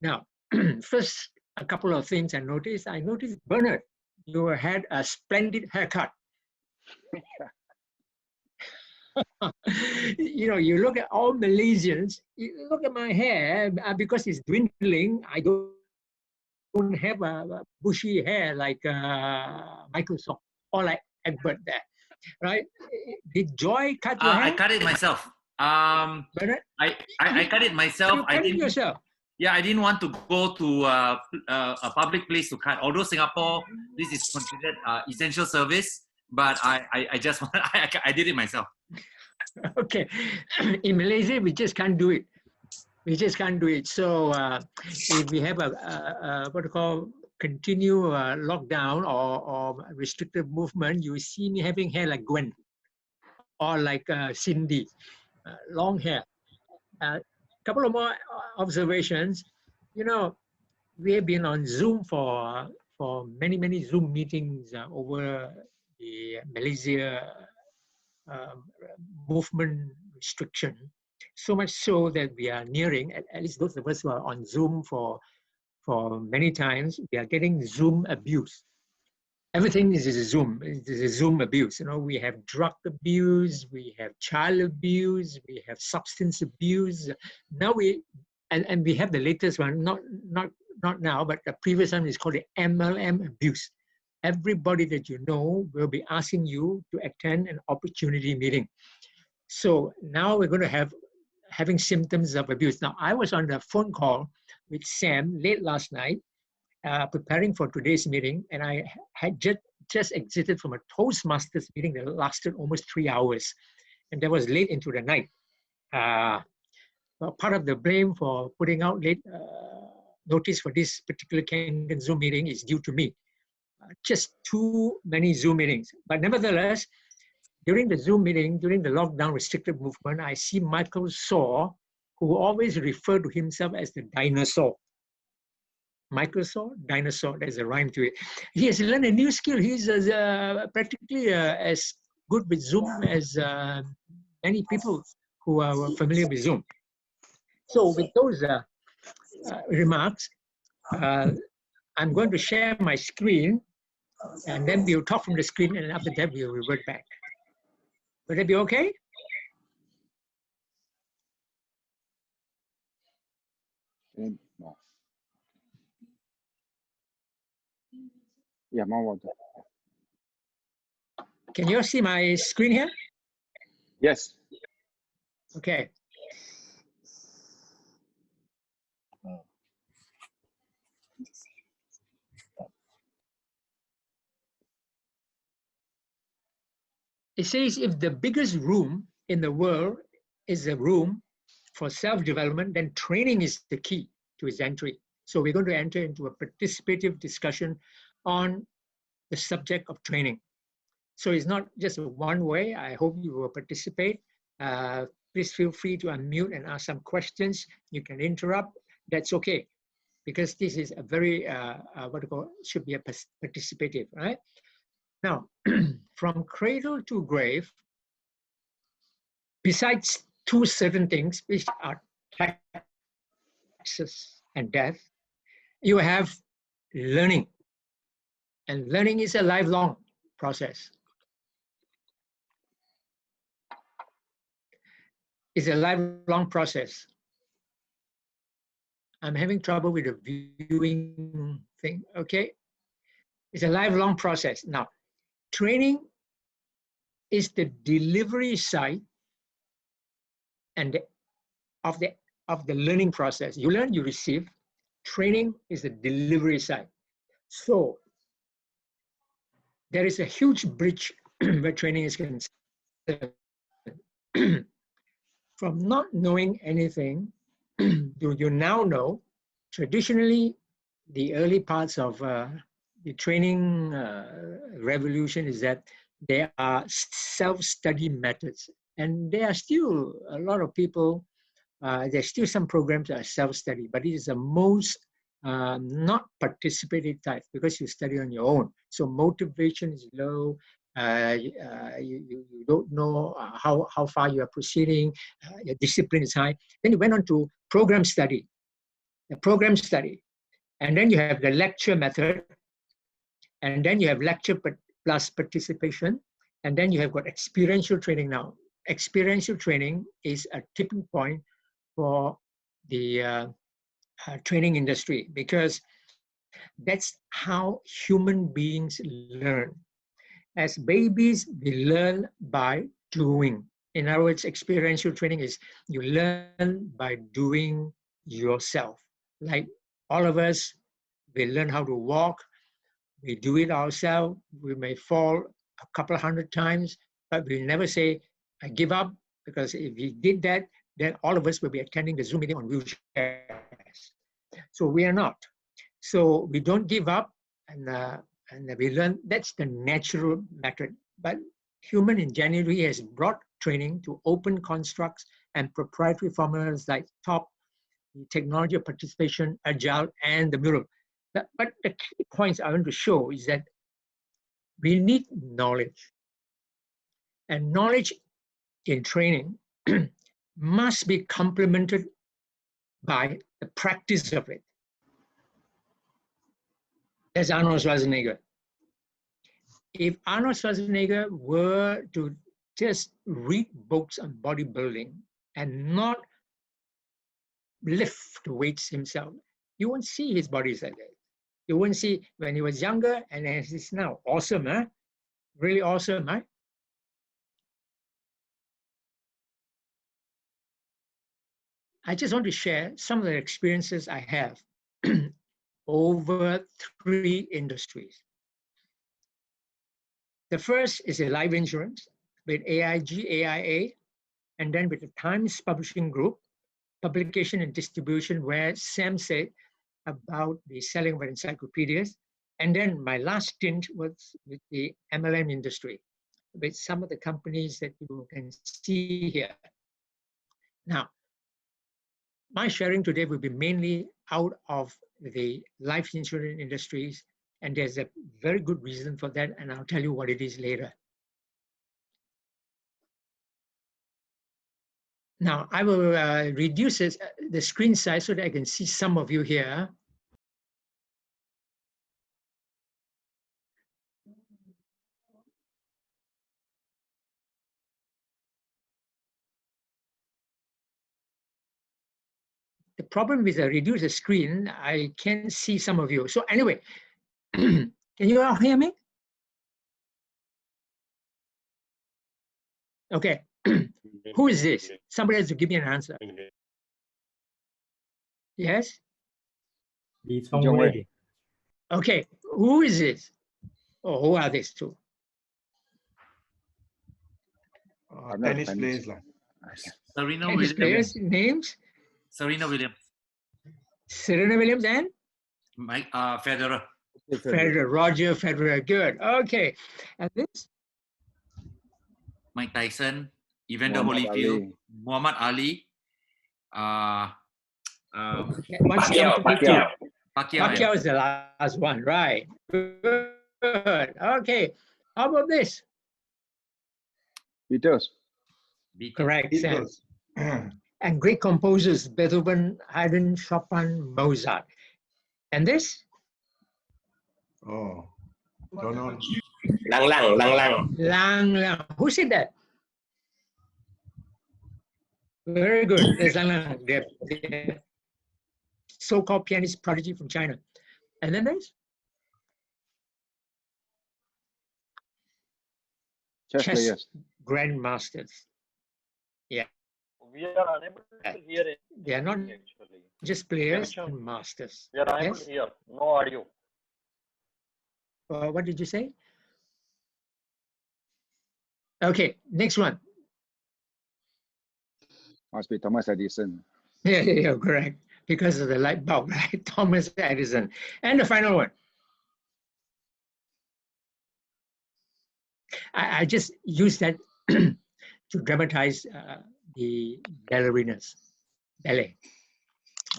Now, first, a couple of things I noticed. Bernard, you had a splendid haircut. You look at all Malaysians, you look at my hair, because it's dwindling, I don't have a bushy hair like Microsoft or like Egbert there, right? Did Joy cut your hair? I cut it myself. I cut it myself. You cut it yourself? Yeah, I didn't want to go to a public place to cut. Although Singapore, this is considered essential service, but I just I did it myself. Okay, in Malaysia we just can't do it. We just can't do it. So if we have a what you call continue lockdown or restricted movement, you see me having hair like Gwen or like Cindy, long hair. Couple of more observations. We have been on Zoom for many Zoom meetings over the Malaysia movement restriction. So much so that we are nearing, at least those of us who are on Zoom for many times, we are getting Zoom abuse. Everything is a Zoom. It is a Zoom abuse. We have drug abuse, we have child abuse, we have substance abuse. Now we have the latest one, not now, but the previous one is called the MLM abuse. Everybody that you know will be asking you to attend an opportunity meeting. So now we're going to having symptoms of abuse. Now, I was on the phone call with Sam late last night, preparing for today's meeting, and I had just exited from a Toastmasters meeting that lasted almost 3 hours, and that was late into the night. Well, part of the blame for putting out late notice for this particular Kangen Zoom meeting is due to me. Just too many Zoom meetings. But nevertheless, during the Zoom meeting, during the lockdown restricted movement, I see Michael Saw, who always referred to himself as the dinosaur. Michael Saw, dinosaur, there's a rhyme to it. He has learned a new skill. He's practically as good with Zoom as many people who are familiar with Zoom. So with those remarks, I'm going to share my screen, and then we'll talk from the screen, and after that we'll revert back. Would that be okay? Yeah, more water. Can you see my screen here? Yes. Okay. It says if the biggest room in the world is a room for self-development, then training is the key to its entry. So we're going to enter into a participative discussion on the subject of training. So it's not just one way. I hope you will participate. Please feel free to unmute and ask some questions. You can interrupt. That's okay, because this is a very, what you call, should be a participative, right? Now, from cradle to grave, besides two certain things, which are taxes and death, you have learning. And learning is a lifelong process. It's a lifelong process. I'm having trouble with the viewing thing, okay? It's a lifelong process. Now, training is the delivery side and of the learning process. You learn, you receive. Training is the delivery side. So there is a huge bridge where training is concerned. From not knowing anything, do you now know? Traditionally, the early parts of the training revolution is that there are self-study methods. And there are still a lot of people, there's still some programs that are self-study, but it is the most not participative type because you study on your own. So motivation is low. You don't know how far you are proceeding. Your discipline is high. Then you went on to program study, the program study. And then you have the lecture method. And then you have lecture plus participation. And then you have got experiential training now. Experiential training is a tipping point for the training industry because that's how human beings learn. As babies, we learn by doing. In other words, experiential training is you learn by doing yourself. Like all of us, we learn how to walk, we do it ourselves. We may fall a couple of hundred times, but we never say, I give up, because if we did that, then all of us will be attending the Zoom meeting on wheelchairs. So we are not. So we don't give up, and we learn. That's the natural method. But human ingenuity has brought training to open constructs and proprietary formulas like TOP, technology of participation, agile, and the mural. But the key points I want to show is that we need knowledge. And knowledge in training must be complemented by the practice of it. That's Arnold Schwarzenegger. If Arnold Schwarzenegger were to just read books on bodybuilding and not lift weights himself, you won't see his body like that. You won't see when he was younger and as he's now. Awesome, huh? Really awesome, huh? I just want to share some of the experiences I have over 3 industries. The first is a life insurance with AIG, AIA, and then with the Times Publishing Group, publication and distribution, where Sam said about the selling of encyclopedias. And then my last stint was with the MLM industry, with some of the companies that you can see here. Now, my sharing today will be mainly out of the life insurance industries, and there's a very good reason for that, and I'll tell you what it is later. Now, I will reduce the screen size so that I can see some of you here. The problem with the reduce the screen, I can't see some of you. So anyway, can you all hear me? Okay. Who is this? Somebody has to give me an answer. Yes? Okay. Who is this? Oh, who are these two? Tennis players. Serena Tennis Williams. players, names? Serena Williams. Serena Williams and? Mike Federer. Federer, Roger Federer, good. Okay. And this? Mike Tyson, Evander Muhammad Holyfield, Ali. Muhammad Ali, Once you come to Pacquiao. Pacquiao is the last one, right? Good. Okay. How about this? Beatles. Correct, Sam. And great composers, Beethoven, Haydn, Chopin, Mozart. And this? Oh, don't know. Lang Lang. Who said that? Very good. There's Lang Lang, the so-called pianist prodigy from China. And then there's Chess players. grandmasters. Yeah. We are unable to hear it. They are not Actually, just players and masters. we are unable Yes? to hear. No audio. What did you say? Okay, next one. Must be Thomas Edison. Yeah, correct. Because of the light bulb, right? Thomas Edison. And the final one. I just use that to dramatize the ballerinas, ballet.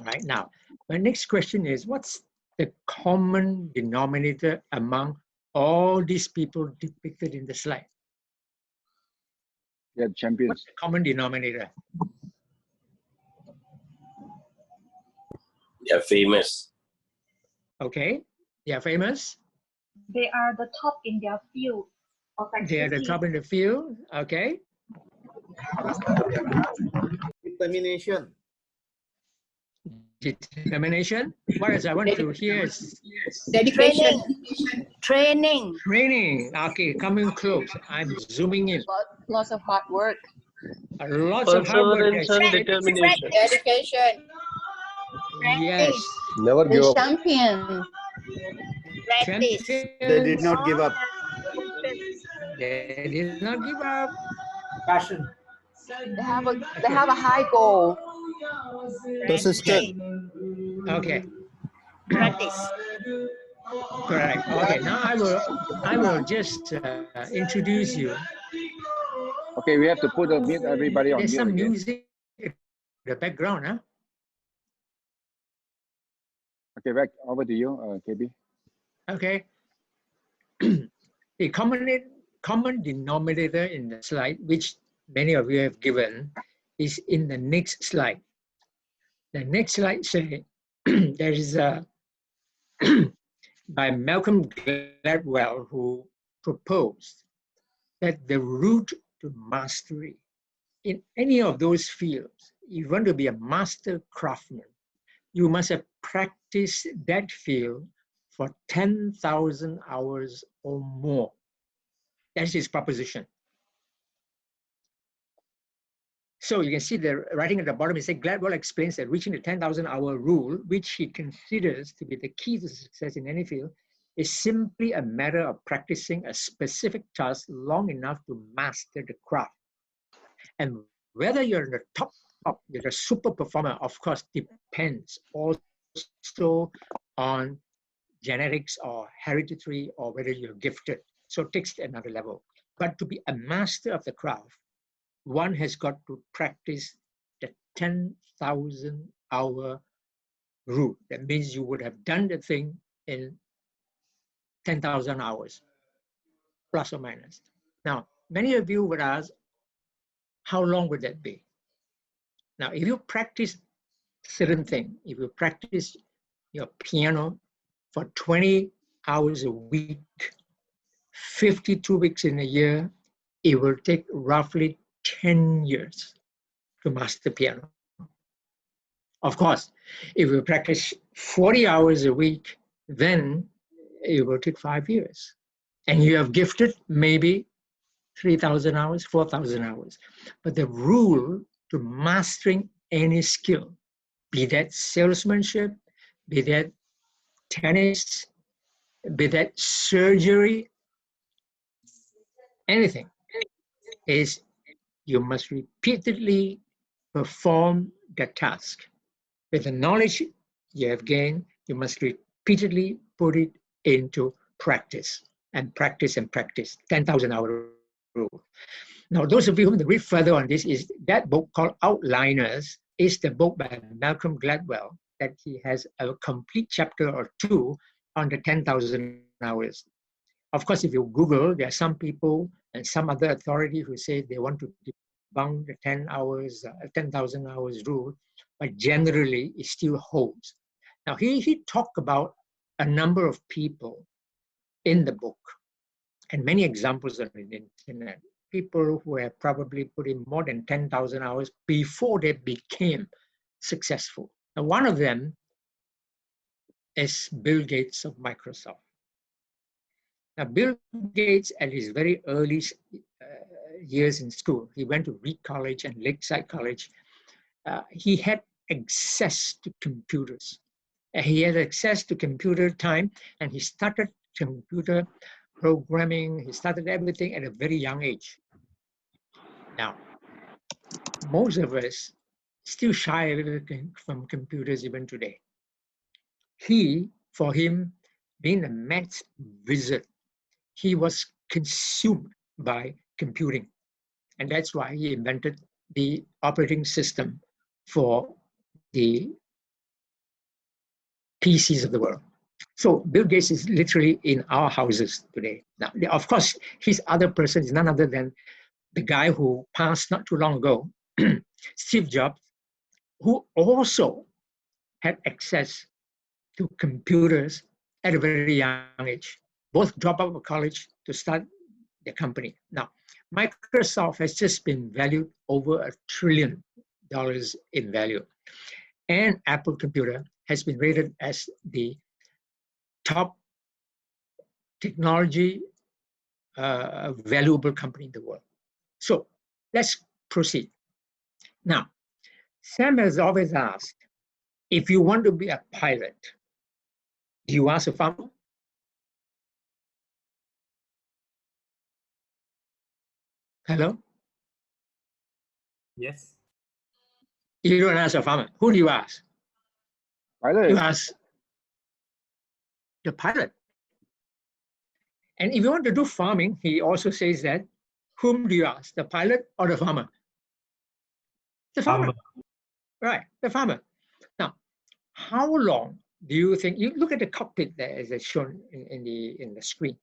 Right now, my next question is, what's the common denominator among all these people depicted in the slide? Yeah, champions. What's the common denominator? They are famous. Okay, they are famous. They are the top in their field of They are the expertise. top in the field. Okay. Determination. Determination. What else I want to hear is Dedication. Training. training. Okay, coming close. I'm zooming in. Lots of hard work. Lots of hard work. Perseverance and determination. Dedication. Yes. Never give The up. champion. Practice. They did not give up. They did not give up. Passion. They have a high goal. Persistent. Okay. Practice. Correct. Okay. Now I will just introduce you. Okay, we have to put mute everybody on There's mute some again. music in the background, huh? Okay, back over to you, KB. Okay. The common denominator in the slide, which many of you have given, is in the next slide. The next slide says there is a by Malcolm Gladwell, who proposed that the route to mastery in any of those fields, you want to be a master craftsman, you must have practiced that field for 10,000 hours or more. That's his proposition. So you can see the writing at the bottom, it says Gladwell explains that reaching the 10,000 hour rule, which he considers to be the key to success in any field, is simply a matter of practicing a specific task long enough to master the craft. And whether you're the top, you're a super performer, of course, depends also on genetics or hereditary or whether you're gifted. So it takes another level. But to be a master of the craft, one has got to practice the 10,000 hour rule. That means you would have done the thing in 10,000 hours, plus or minus. Now, many of you would ask, how long would that be? Now, if you practice certain thing, if you practice your piano for 20 hours a week, 52 weeks in a year, it will take roughly 10 years to master piano. Of course, if you practice 40 hours a week, then it will take 5 years. And you have gifted maybe 3,000 hours, 4,000 hours. But the rule to mastering any skill, be that salesmanship, be that tennis, be that surgery, anything, is you must repeatedly perform the task. With the knowledge you have gained, you must repeatedly put it into practice and practice and practice. 10,000 hour rule. Now, those of you who read further on this, is that book called Outliners is the book by Malcolm Gladwell that he has a complete chapter or two on the 10,000 hours. Of course, if you Google, there are some people and some other authority who say they want to debunk the 10,000 hours rule, but generally it still holds. Now, he talked about a number of people in the book and many examples on the internet. People who have probably put in more than 10,000 hours before they became successful. Now, one of them is Bill Gates of Microsoft. Now, Bill Gates, at his very early years in school, he went to Reed College and Lakeside College. He had access to computers. He had access to computer time, and he started computer programming. He started everything at a very young age. Now, most of us still shy from computers even today. For him, being a maths wizard, he was consumed by computing. And that's why he invented the operating system for the PCs of the world. So Bill Gates is literally in our houses today. Now, of course, his other person is none other than the guy who passed not too long ago, Steve Jobs, who also had access to computers at a very young age. Both dropped out of college to start their company. Now, Microsoft has just been valued over $1 trillion in value. And Apple Computer has been rated as the top technology valuable company in the world. So let's proceed. Now, Sam has always asked, if you want to be a pilot, do you ask a farmer? Hello? Yes. You don't ask a farmer. Who do you ask? Pilot. You ask the pilot. And if you want to do farming, he also says that, whom do you ask, the pilot or the farmer? The farmer. Right, the farmer. Now, how long do you think, you look at the cockpit there as it's shown in the screen,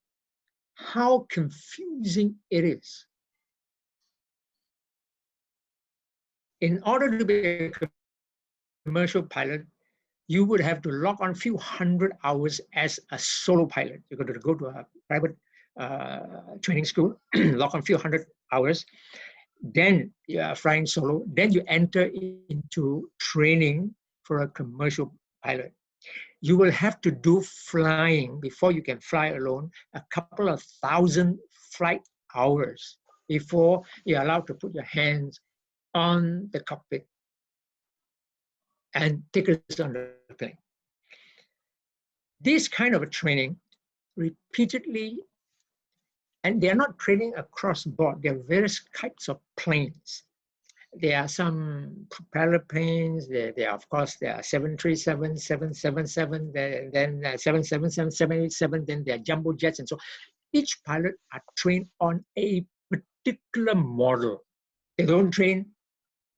how confusing it is. In order to be a commercial pilot, you would have to log on a few hundred hours as a solo pilot. You're going to go to a private training school, log on a few hundred hours, then you're flying solo, then you enter into training for a commercial pilot. You will have to do flying before you can fly alone, a couple of thousand flight hours before you're allowed to put your hands on the cockpit and take us on the plane. This kind of a training repeatedly, and they're not training across board, there are various types of planes. There are some propeller planes, there are 737, 777, then 777, 787, then there are jumbo jets, and so each pilot are trained on a particular model. They don't train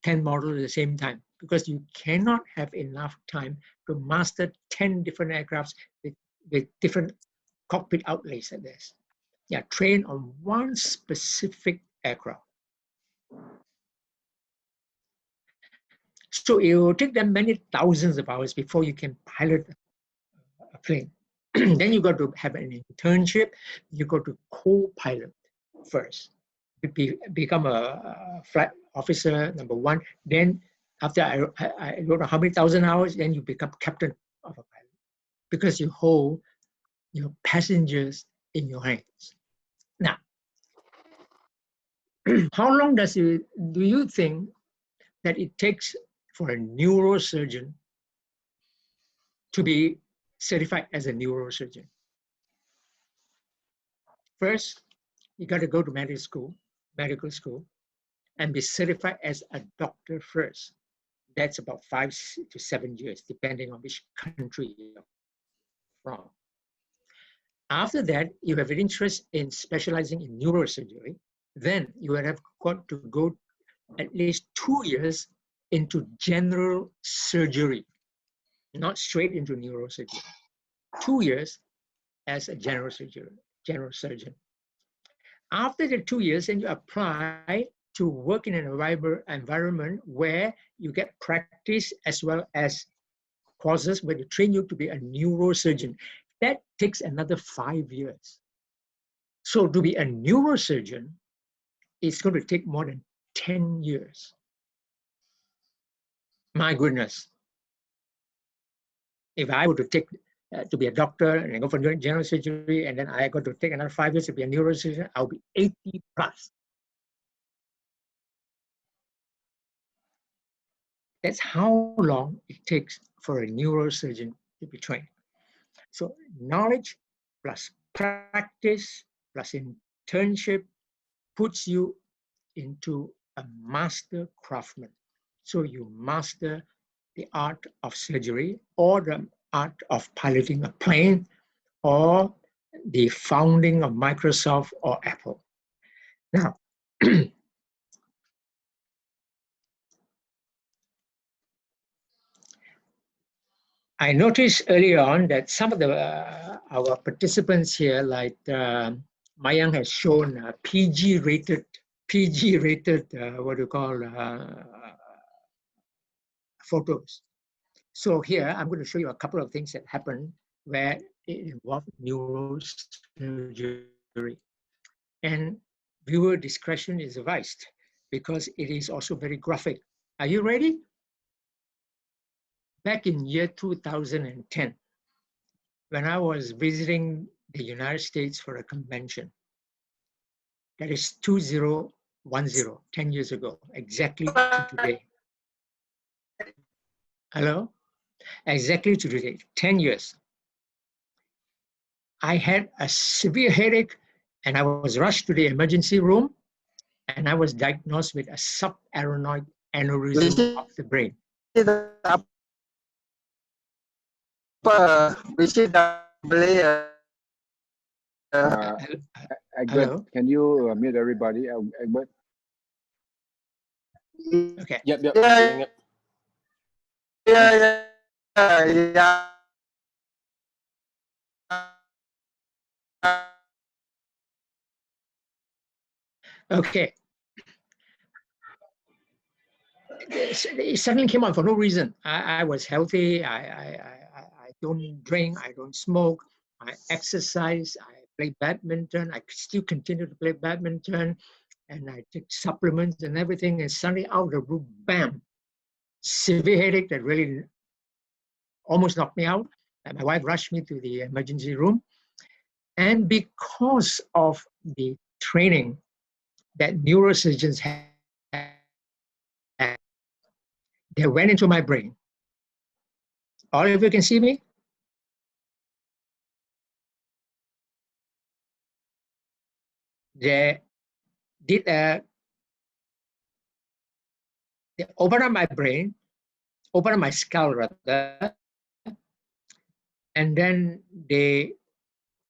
10 models at the same time because you cannot have enough time to master 10 different aircrafts with different cockpit outlays like this. They are trained on one specific aircraft. So it will take them many thousands of hours before you can pilot a plane. Then you got to have an internship. You got to co-pilot first. Become a flight officer, number one. Then after I don't know how many thousand hours, then you become captain of a pilot because you hold your passengers in your hands. Now, how long do you think that it takes for a neurosurgeon to be certified as a neurosurgeon? First, you got to go to medical school, and be certified as a doctor first. That's about 5 to 7 years, depending on which country you're from. After that, you have an interest in specializing in neurosurgery, then you would have got to go at least 2 years into general surgery, not straight into neurosurgery. 2 years as a general surgeon. After the 2 years, then you apply to work in an environment where you get practice as well as courses where they train you to be a neurosurgeon. That takes another 5 years. So to be a neurosurgeon, it's going to take more than 10 years. My goodness. If I were to take to be a doctor and go for general surgery, and then I got to take another 5 years to be a neurosurgeon, I'll be 80 plus. That's how long it takes for a neurosurgeon to be trained. So knowledge plus practice plus internship puts you into a master craftsman. So you master the art of surgery or the art of piloting a plane or the founding of Microsoft or Apple. Now, I noticed earlier on that some of the our participants here, like Mayang has shown PG-rated, what do you call, photos. So here, I'm going to show you a couple of things that happened where it involved neurosurgery. And viewer discretion is advised because it is also very graphic. Are you ready? Back in year 2010, when I was visiting the United States for a convention, that is 2010, 10 years ago, exactly to today. Hello? Exactly to today, 10 years. I had a severe headache and I was rushed to the emergency room and I was diagnosed with a subarachnoid aneurysm of the brain. Egbert, can you mute everybody? Egbert? Okay. Yep. Yeah. Okay. It suddenly came on for no reason. I was healthy. I don't drink. I don't smoke. I exercise. I play badminton. I still continue to play badminton. And I take supplements and everything. And suddenly out of the blue, bam, severe headache that really almost knocked me out. And my wife rushed me to the emergency room. And because of the training that neurosurgeons have, they went into my brain. All of you can see me? They did they opened up my brain, opened up my skull rather, and then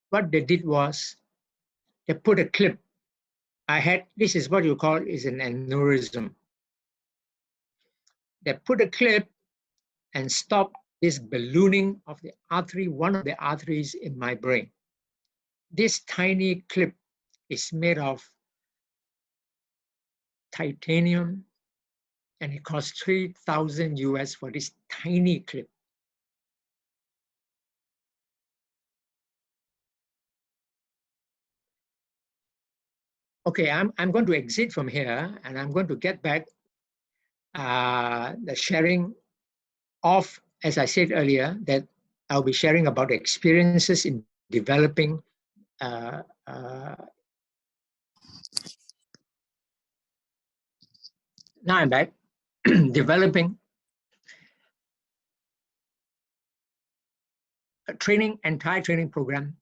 what they did was they put a clip. This is what you call is an aneurysm. They put a clip and stopped this ballooning of the artery, one of the arteries in my brain. This tiny clip is made of titanium, and it costs 3,000 US for this tiny clip. Okay, I'm going to exit from here, and I'm going to get back the sharing of, as I said earlier, that I'll be sharing about the experiences in developing now I'm back, developing a entire training program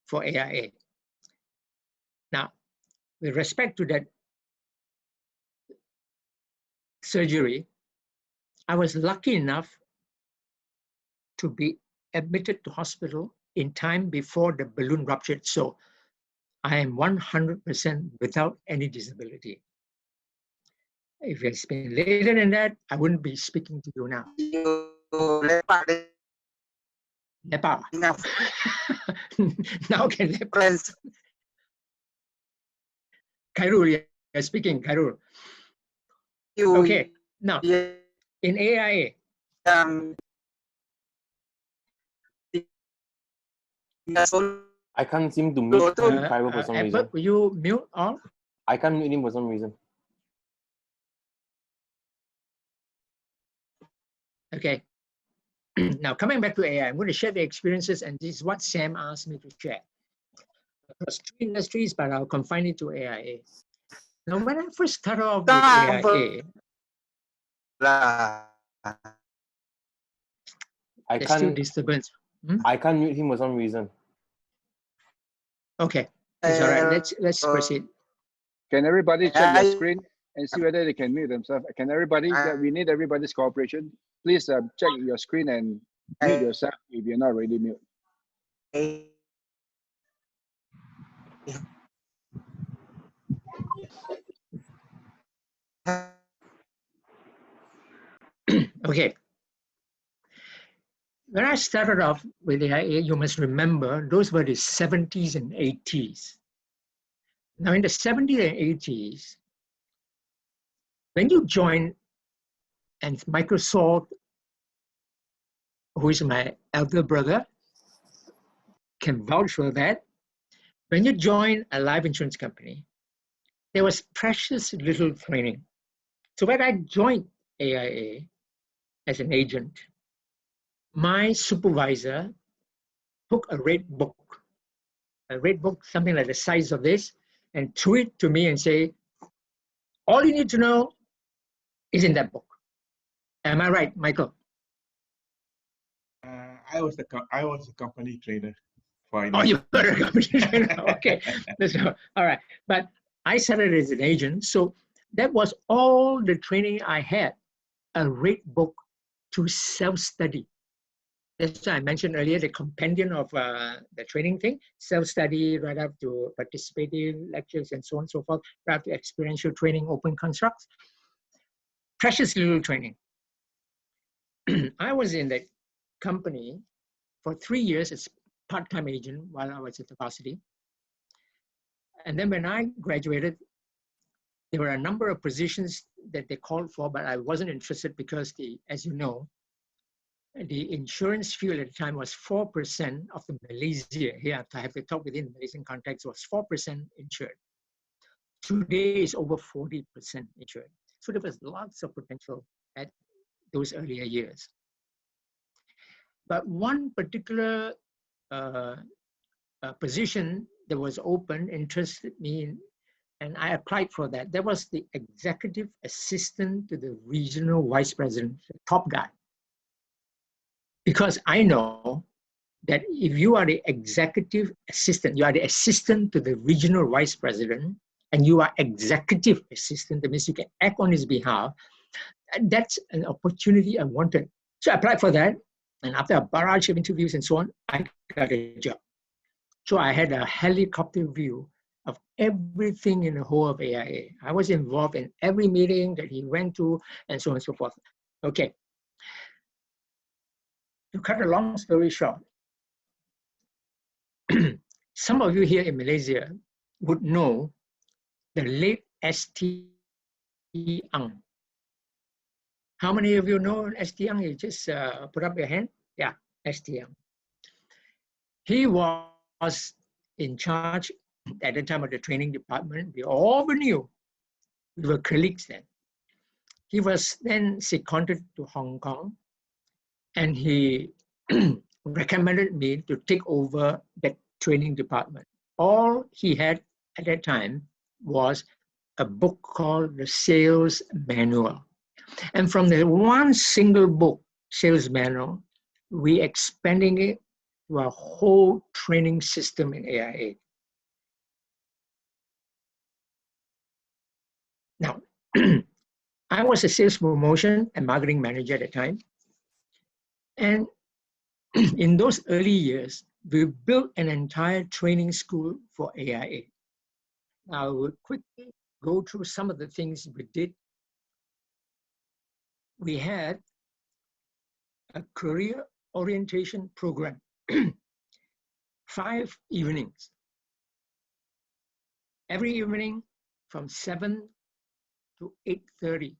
for AIA. Now, with respect to that surgery, I was lucky enough to be admitted to hospital in time before the balloon ruptured. So I am 100% without any disability. If it's been later than that, I wouldn't be speaking to you now. Nepal. Now can Nepal. Khairul, you're speaking, Khairul. Okay, now in AIA. I can't seem to mute Khairul for some reason. Will you mute all? I can't mute him for some reason. Okay. Now coming back to AI, I'm going to share the experiences, and this is what Sam asked me to share. Across 3 industries, but I'll confine it to AIA. Now, when I first started off with AIA, there's still disturbance. I can't mute him for some reason. Okay, it's all right. Let's proceed. Can everybody check their screen and see whether they can mute themselves? Can everybody? We need everybody's cooperation. Please check your screen and mute yourself if you're not already mute. Okay. When I started off with AIA, you must remember those were the 70s and 80s. Now, in the 70s and 80s, when you join, and Microsoft, who is my elder brother, can vouch for that, when you join a life insurance company, there was precious little training. So when I joined AIA as an agent, my supervisor took a red book, something like the size of this, and threw it to me and say, all you need to know is in that book. Am I right, Michael? I was a company trainer. Oh, you were a company trainer. Okay, all right. But I started as an agent, so that was all the training I had, a red book to self-study. That's why I mentioned earlier the compendium of the training thing, self-study right up to participative lectures and so on and so forth, right up to experiential training, open constructs. Precious little training. I was in the company for 3 years as part-time agent while I was at the varsity. And then when I graduated, there were a number of positions that they called for, but I wasn't interested because as you know, the insurance field at the time was 4% of the Malaysia. Here, I have to talk within the Malaysian context, was 4% insured. Today is over 40% insured. So there was lots of potential at those earlier years. But one particular position that was open interested me, and I applied for that. That was the executive assistant to the regional vice president, the top guy. Because I know that if you are the executive assistant, you are the assistant to the regional vice president, and you are executive assistant, that means you can act on his behalf, that's an opportunity I wanted. So I applied for that, and after a barrage of interviews and so on, I got a job. So I had a helicopter view of everything in the whole of AIA. I was involved in every meeting that he went to, and so on and so forth. Okay. To cut a long story short, some of you here in Malaysia would know the late S.T. Ang. How many of you know S.T. Ang? You just put up your hand. Yeah, S.T. Ang. He was in charge at the time of the training department. We all knew. We were colleagues then. He was then seconded to Hong Kong, and he recommended me to take over that training department. All he had at that time was a book called the Sales Manual. And from the one single book, Sales Manual, we expanding it to a whole training system in AIA. Now, I was a sales promotion and marketing manager at the time. And in those early years, we built an entire training school for AIA. I will quickly go through some of the things we did. We had a career orientation program, 5 evenings. Every evening from 7 to 8:30,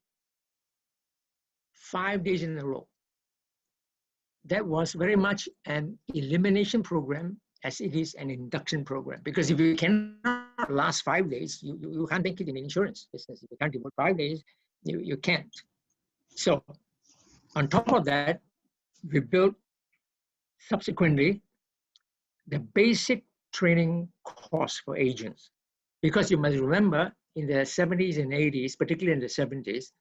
5 days in a row. That was very much an elimination program as it is an induction program. Because if you cannot last 5 days, you can't make it in the insurance business. If you can't devote 5 days, you can't. So on top of that, we built subsequently the basic training course for agents. Because you must remember, in the 70s and 80s, particularly in the 70s,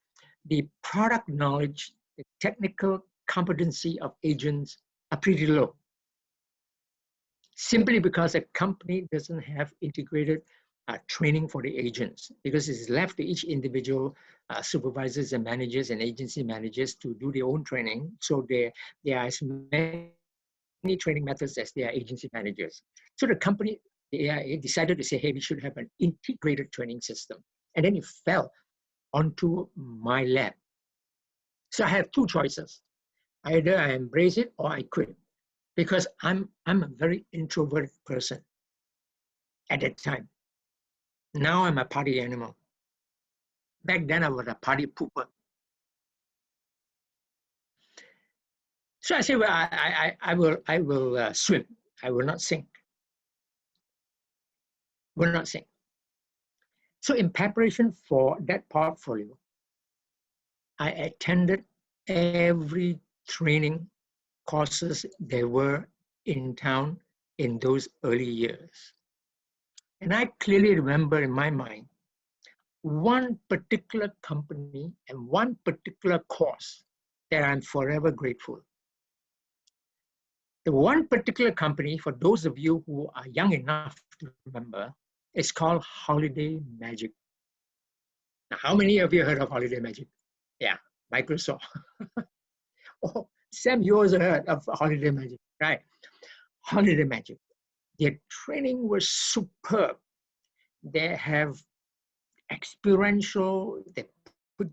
the product knowledge, the technical competency of agents are pretty low. Simply because a company doesn't have integrated training for the agents, because it's left to each individual supervisors and managers and agency managers to do their own training. So there are as many training methods as there are agency managers. So the company, the AIA, decided to say, hey, we should have an integrated training system. And then it fell onto my lap. So I have 2 choices. Either I embrace it or I quit. Because I'm a very introverted person at that time. Now I'm a party animal. Back then I was a party pooper. So I said, well, I will swim. I will not sink. Will not sink. So in preparation for that portfolio, I attended every training courses there were in town in those early years. And I clearly remember in my mind, one particular company and one particular course that I'm forever grateful. The one particular company, for those of you who are young enough to remember, is called Holiday Magic. Now, how many of you heard of Holiday Magic? Yeah, Microsoft. Oh, Sam, you also heard of Holiday Magic, right? Holiday Magic. Their training was superb. They have experiential, they put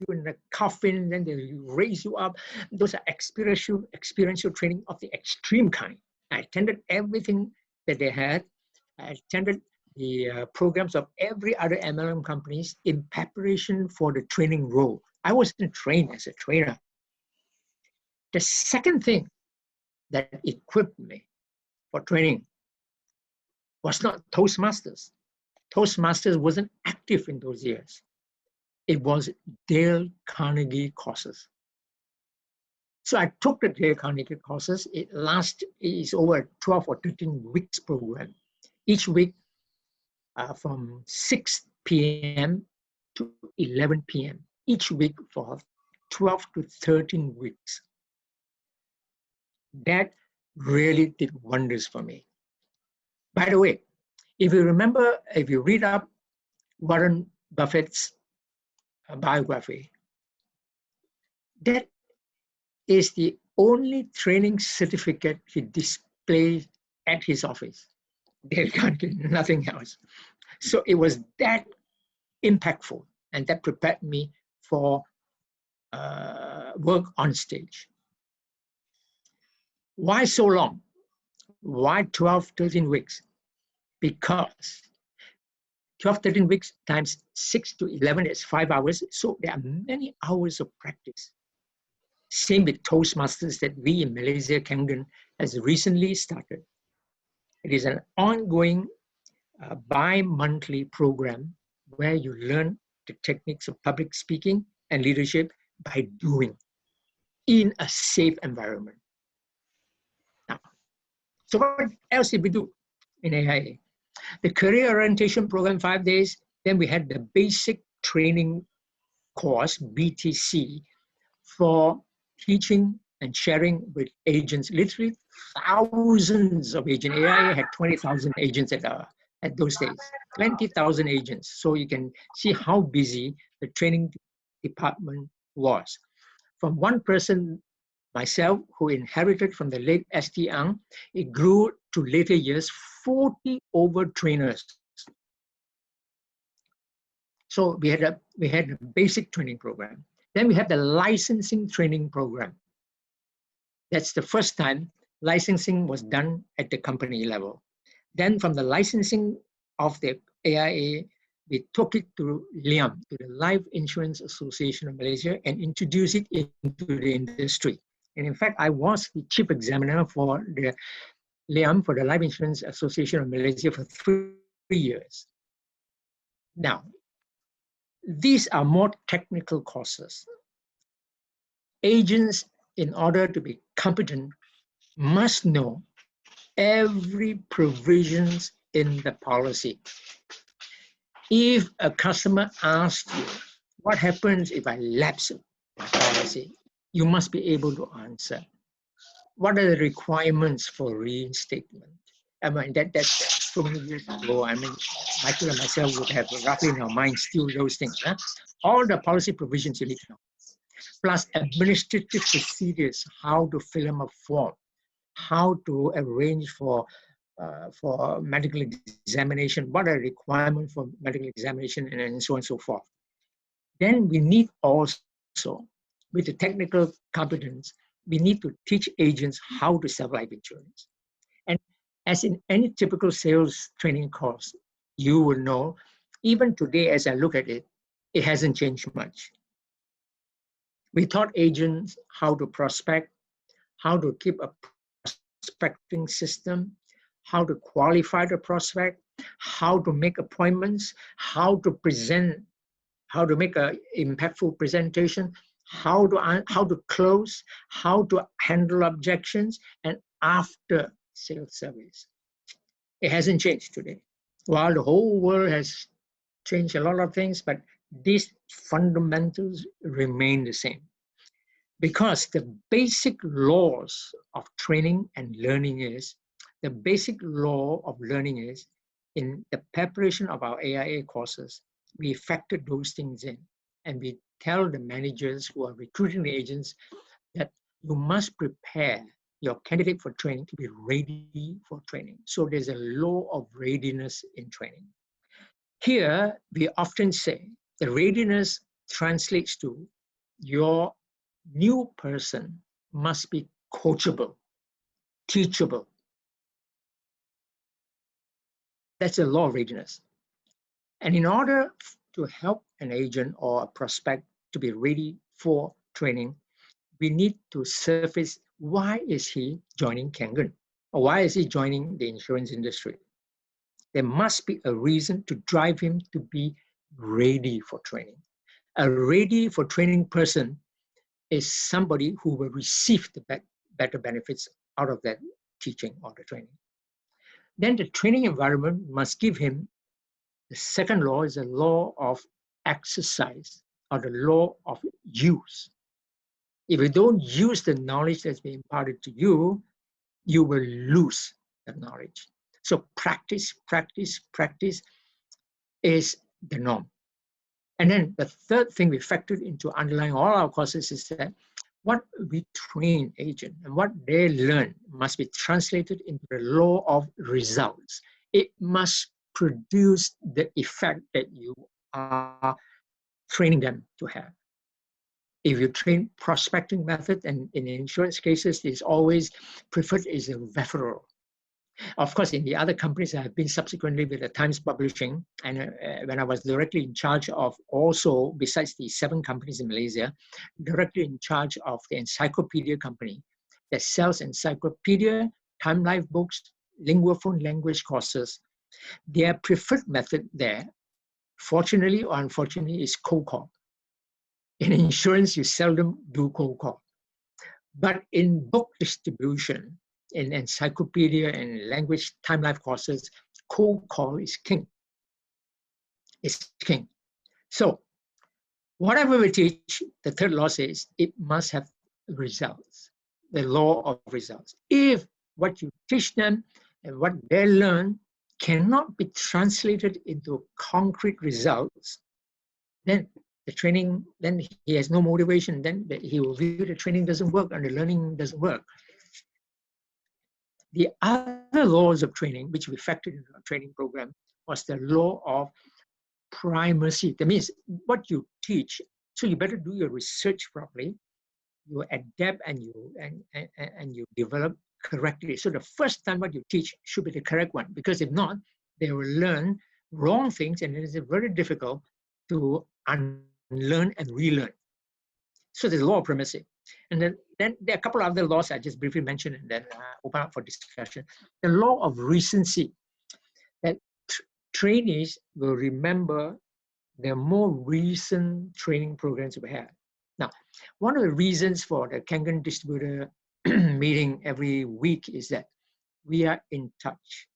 you in a coffin, then they raise you up. Those are experiential training of the extreme kind. I attended everything that they had. I attended the programs of every other MLM companies in preparation for the training role. I wasn't trained as a trainer. The second thing that equipped me for training was not Toastmasters. Toastmasters wasn't active in those years. It was Dale Carnegie courses. So I took the Dale Carnegie courses. It is over a 12 or 13 weeks program. Each week from 6 p.m. to 11 p.m. Each week for 12 to 13 weeks. That really did wonders for me. By the way, if you remember, if you read up Warren Buffett's biography, that is the only training certificate he displays at his office. They can't get nothing else. So it was that impactful, and that prepared me for work on stage. Why so long? Why 12, 13 weeks? Because 12, 13 weeks times 6 to 11 is 5 hours. So there are many hours of practice. Same with Toastmasters that we in Malaysia, Kangen, has recently started. It is an ongoing bi-monthly program where you learn the techniques of public speaking and leadership by doing in a safe environment. Now, so what else did we do in AIA? The career orientation program, 5 days. Then we had the basic training course, BTC, for teaching and sharing with agents, literally thousands of agents. AIA had 20,000 agents at those days, 20,000 agents. So you can see how busy the training department was. From one person, myself, who inherited from the late S.T. Ang, it grew to later years 40 over trainers So we had a basic training program. Then we have the licensing training program. That's the first time licensing was done at the company level. Then from the licensing of the AIA, we took it to LIAM, to the Life Insurance Association of Malaysia, and introduced it into the industry. And in fact, I was the chief examiner for the LIAM, for the Life Insurance Association of Malaysia, for 3 years. Now, these are more technical courses. Agents, in order to be competent, must know every provisions in the policy. If a customer asks you, what happens if I lapse my policy? You must be able to answer. What are the requirements for reinstatement? I mean, that's so many years ago. I mean, Michael and myself would have roughly in our minds still those things. Huh? All the policy provisions you need to know. Plus administrative procedures, how to fill in a form, how to arrange for medical examination, what are the requirements for medical examination, and so on and so forth. Then we need also, with the technical competence, we need to teach agents how to sell life insurance. And as in any typical sales training course, you will know, even today as I look at it, it hasn't changed much. We taught agents how to prospect, how to keep a prospecting system, how to qualify the prospect, how to make appointments, how to present, how to make an impactful presentation, how to close, how to handle objections, and after sales service. It hasn't changed today. While the whole world has changed a lot of things, but these fundamentals remain the same. Because the basic laws of training and learning is, the basic law of learning is, in the preparation of our AIA courses, we factor those things in. And we tell the managers who are recruiting the agents that you must prepare your candidate for training to be ready for training. So there's a law of readiness in training. Here, we often say the readiness translates to your new person must be coachable, teachable. That's a law of readiness. And in order to help an agent or a prospect to be ready for training, we need to surface why is he joining Kangen, or why is he joining the insurance industry. There must be a reason to drive him to be ready for training. A ready for training person is somebody who will receive the better benefits out of that teaching or the training. Then the training environment must give him, the second law is a law of exercise or the law of use. If you don't use the knowledge that's been imparted to you, you will lose that knowledge. So practice, practice, practice is the norm. And then the third thing we factored into underlying all our courses is that what we train agent and what they learn must be translated into the law of results. It must produce the effect that you are training them to have. If you train prospecting method, and in insurance cases, it's always preferred is a referral. Of course, in the other companies, I have been subsequently with the Times Publishing, and when I was directly in charge of also, besides the 7 companies in Malaysia, directly in charge of the encyclopedia company that sells encyclopedia, Time Life books, linguaphone language courses. Their preferred method there, fortunately or unfortunately, is cold call. In insurance, you seldom do cold call. But in book distribution, in encyclopedia and language Time Life courses, cold call is king. It's king. So whatever we teach, the third law says it must have results, the law of results. If what you teach them and what they learn cannot be translated into concrete results, then the training, then he has no motivation, then he will view the training doesn't work and the learning doesn't work. The other laws of training, which we factored into our training program, was the law of primacy. That means what you teach, so you better do your research properly, you adapt and you develop correctly. So the first time what you teach should be the correct one, because if not, they will learn wrong things, and it is very difficult to unlearn and relearn. So there's a law of primacy. And then there are a couple of other laws I just briefly mentioned, and then open up for discussion. The law of recency, that trainees will remember the more recent training programs we have. Now, one of the reasons for the Kangen distributor meeting every week is that we are in touch.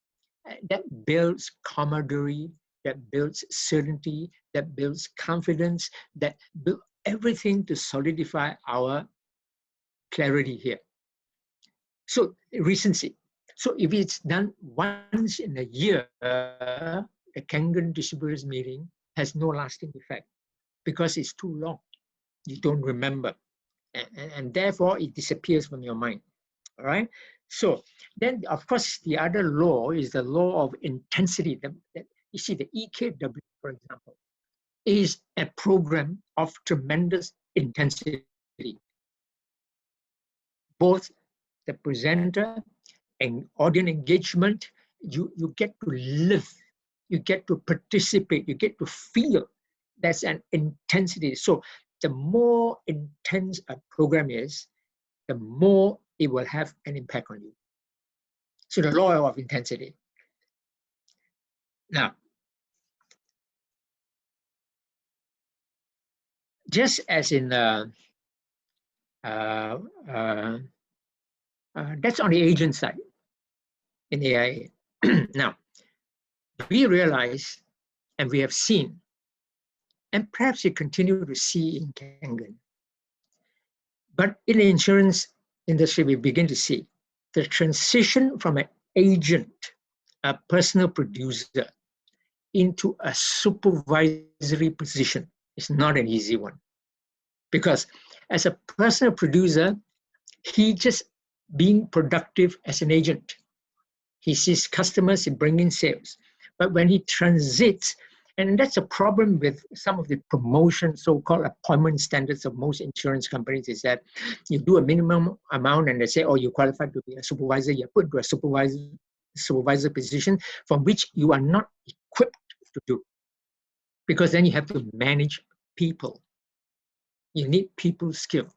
That builds camaraderie, that builds certainty, that builds confidence, that builds everything to solidify our clarity here. So recency. So if it's done once in a year, the Kangen distributors meeting has no lasting effect because it's too long. You don't remember. And therefore it disappears from your mind. All right. So then, of course, the other law is the law of intensity. You see, the EKW, for example, is a program of tremendous intensity. Both the presenter and audience engagement, you get to live, you get to participate, you get to feel. That's an intensity. So the more intense a program is, the more it will have an impact on you. So the law of intensity. Now, just as in that's on the agent side in AIA. Now, we realize and we have seen, and perhaps you continue to see in Kangen, but in the insurance industry, we begin to see the transition from an agent, a personal producer, into a supervisory position is not an easy one. Because as a personal producer, he just being productive as an agent. He sees customers, he brings in sales. But when he transits, and that's a problem with some of the promotion, so-called appointment standards of most insurance companies, is that you do a minimum amount and they say, oh, you're qualified to be a supervisor, you're put to a supervisor position from which you are not equipped to do. Because then you have to manage people. You need people skills.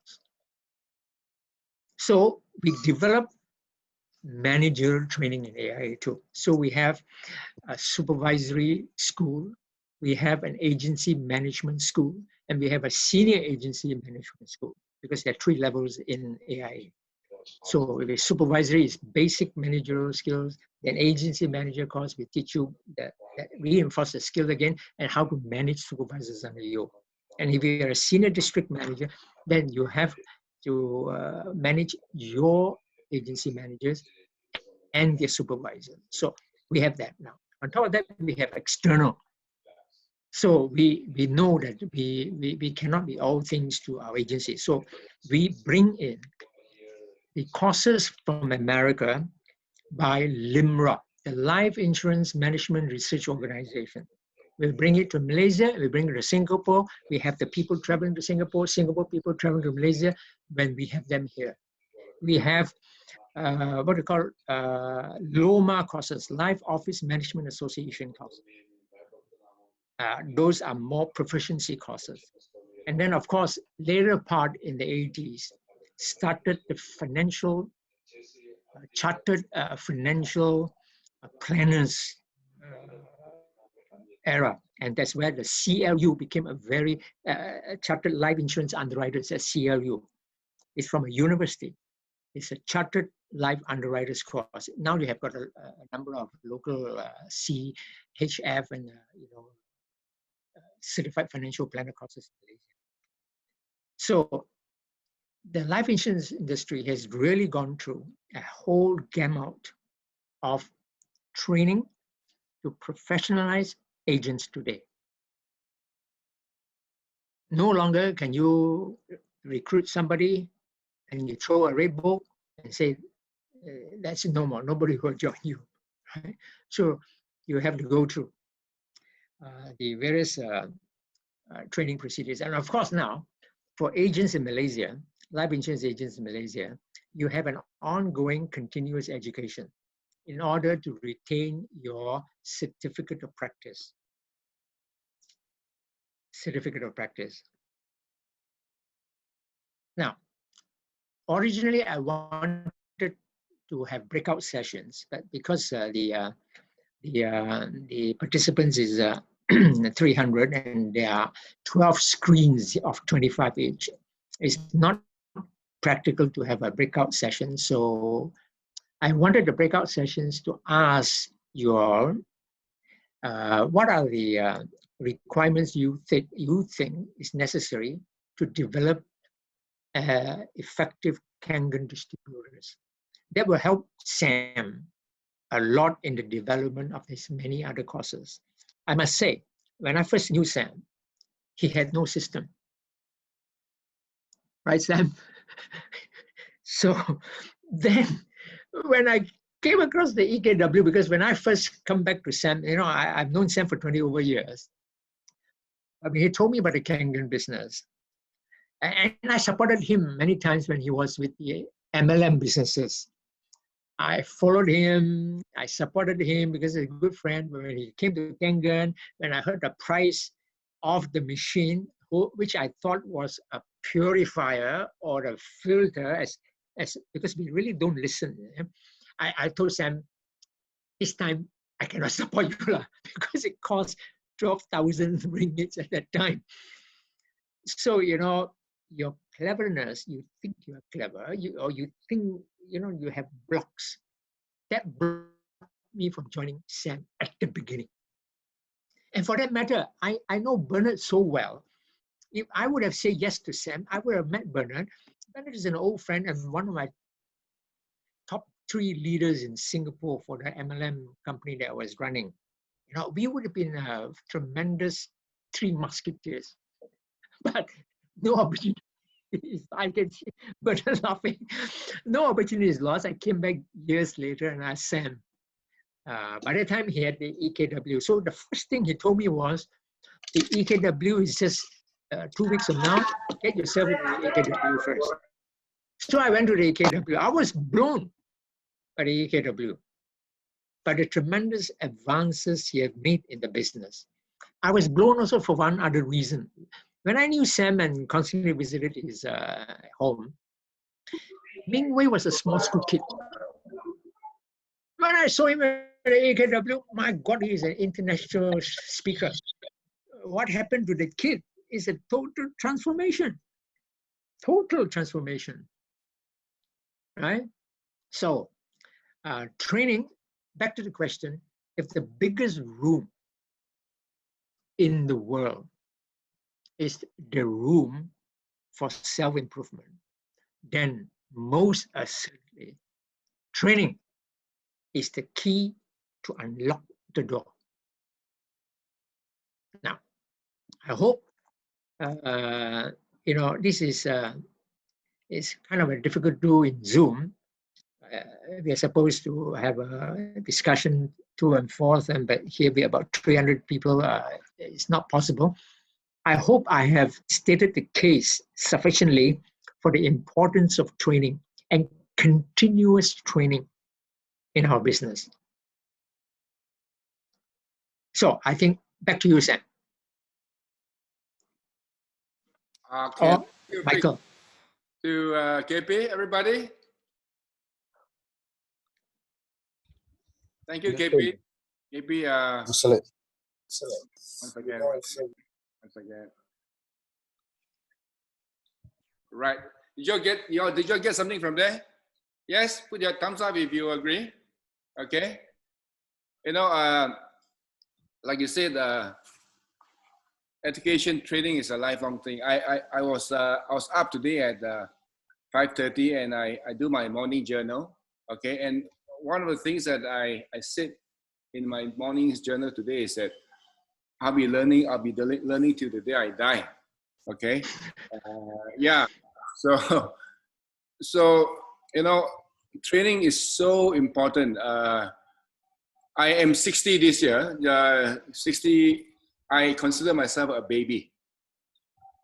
So we develop managerial training in AIA too. So we have a supervisory school, we have an agency management school, and we have a senior agency management school, because there are 3 levels in AIA. So the supervisory is basic managerial skills, then agency manager course, we teach you that reinforce the skill again and how to manage supervisors under you. And if you're a senior district manager, then you have to manage your agency managers and their supervisors. So we have that now. On top of that, we have external. So we know that we cannot be all things to our agency. So we bring in the courses from America by LIMRA, the Life Insurance Management Research Organization. We bring it to Malaysia, we bring it to Singapore, we have the people traveling to Singapore, Singapore people traveling to Malaysia when we have them here. We have what we call LOMA courses, Life Office Management Association courses. Those are more proficiency courses. And then, of course, later part in the 80s, started the financial, chartered financial planners era. And that's where the CLU became a very chartered life insurance underwriters at CLU. It's from a university. It's a chartered life underwriters course. Now you have got a number of local CHF and certified financial planner courses in Malaysia. So the life insurance industry has really gone through a whole gamut of training to professionalize agents today. No longer can you recruit somebody and you throw a red book and say, that's no more, nobody will join you. Right? So you have to go through. the various training procedures. And of course now, for agents in Malaysia, life insurance agents in Malaysia, you have an ongoing continuous education in order to retain your certificate of practice. Certificate of practice. Now, originally I wanted to have breakout sessions, but because the participants is 300 and there are 12 screens of 25 each, it's not practical to have a breakout session. So I wanted the breakout sessions to ask you all what are the requirements you think is necessary to develop effective Kangen distributors. That will help Sam a lot in the development of his many other courses. I must say, when I first knew Sam, he had no system. Right, Sam? So then when I came across the EKW, because when I first come back to Sam, you know, I've known Sam for 20 over years. I mean, he told me about the Kangen business. And I supported him many times when he was with the MLM businesses. I followed him, I supported him because he's a good friend. When he came to Kangen, when I heard the price of the machine, which I thought was a purifier or a filter, because we really don't listen. I told Sam, this time I cannot support you because it cost 12,000 ringgits at that time. So, you know, your cleverness, you think you are clever, or you think, you know, you have blocks. That blocked me from joining Sam at the beginning. And for that matter, I know Bernard so well. If I would have said yes to Sam, I would have met Bernard. Bernard is an old friend and one of my top 3 leaders in Singapore for the MLM company that I was running. You know, we would have been a tremendous 3 musketeers. But no opportunity. I can see Bernard laughing. No opportunity is lost. I came back years later and asked Sam. By the time he had the EKW, so the first thing he told me was, the EKW is just 2 weeks from now. Get yourself into the EKW first. So I went to the EKW. I was blown by the EKW, by the tremendous advances he had made in the business. I was blown also for one other reason. When I knew Sam and constantly visited his home, Ming Wei was a small school kid. When I saw him at the AKW, my God, he's an international speaker. What happened to the kid is a total transformation. Total transformation, right? So training, back to the question, if the biggest room in the world is the room for self-improvement, then most assuredly, training is the key to unlock the door. Now, I hope, you know, this is kind of a difficult to do in Zoom. We are supposed to have a discussion to and forth, but here we are about 300 people. It's not possible. I hope I have stated the case sufficiently for the importance of training and continuous training in our business. So I think back to you, Sam. Okay. Michael. To KP, everybody. Thank you, KP. KP. Excellent. Once again. Once again. Right. Did you get something from there? Yes. Put your thumbs up if you agree. Okay. You know, like you said, education training is a lifelong thing. I was up today at 5:30 and I do my morning journal. Okay, and one of the things that I said in my morning journal today is that I'll be learning till the day I die. Okay, yeah. So you know, training is so important. I am 60 this year. 60 I consider myself a baby,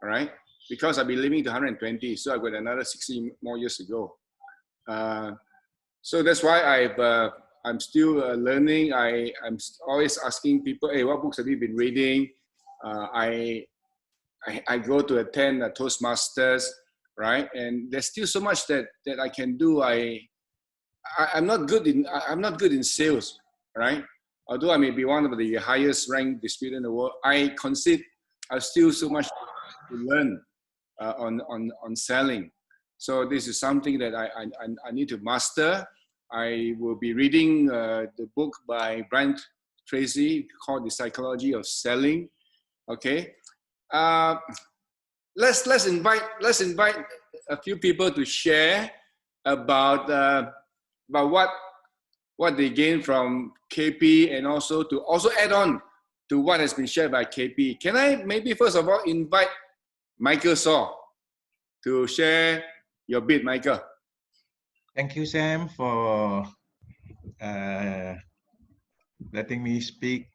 all right? Because I've been living to 120, so I've got another 60 more years to go. So that's why I'm still learning. I'm always asking people, hey, what books have you been reading? I go to attend Toastmasters, right? And there's still so much that I can do. I'm not good in sales, right? Although I may be one of the highest ranked distributor in the world, I concede I've still so much to learn on selling. So this is something that I need to master. I will be reading the book by Brian Tracy called The Psychology of Selling. Okay, let's invite a few people to share about what they gain from KP, and also to add on to what has been shared by KP. Can I maybe first of all invite Michael Saw to share your bit, Michael? Thank you, Sam, for letting me speak.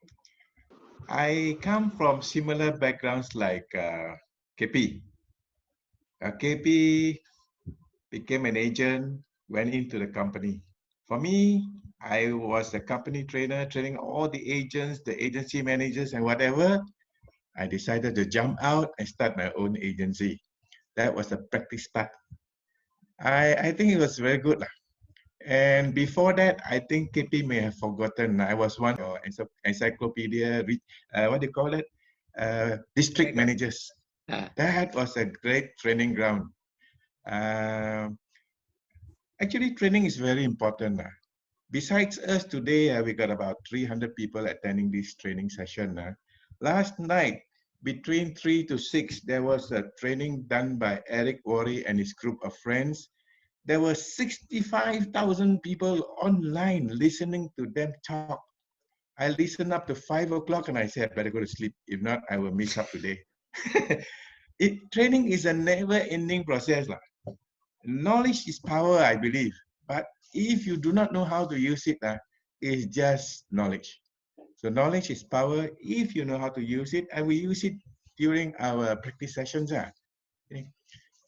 I come from similar backgrounds like KP. KP became an agent, went into the company. For me, I was a company trainer, training all the agents, the agency managers, and whatever. I decided to jump out and start my own agency. That was a practice start. I think it was very good. And before that, I think KP may have forgotten. I was one of encyclopedia, what do you call it? District managers. That was a great training ground. Actually, training is very important. Besides us today, we got about 300 people attending this training session. Last night, between 3 to 6, there was a training done by Eric Worry and his group of friends. There were 65,000 people online listening to them talk. I listened up to 5 o'clock and I said, I better go to sleep. If not, I will miss up today. Training is a never-ending process. Knowledge is power, I believe. But if you do not know how to use it, it's just knowledge. So knowledge is power if you know how to use it, and we use it during our practice sessions.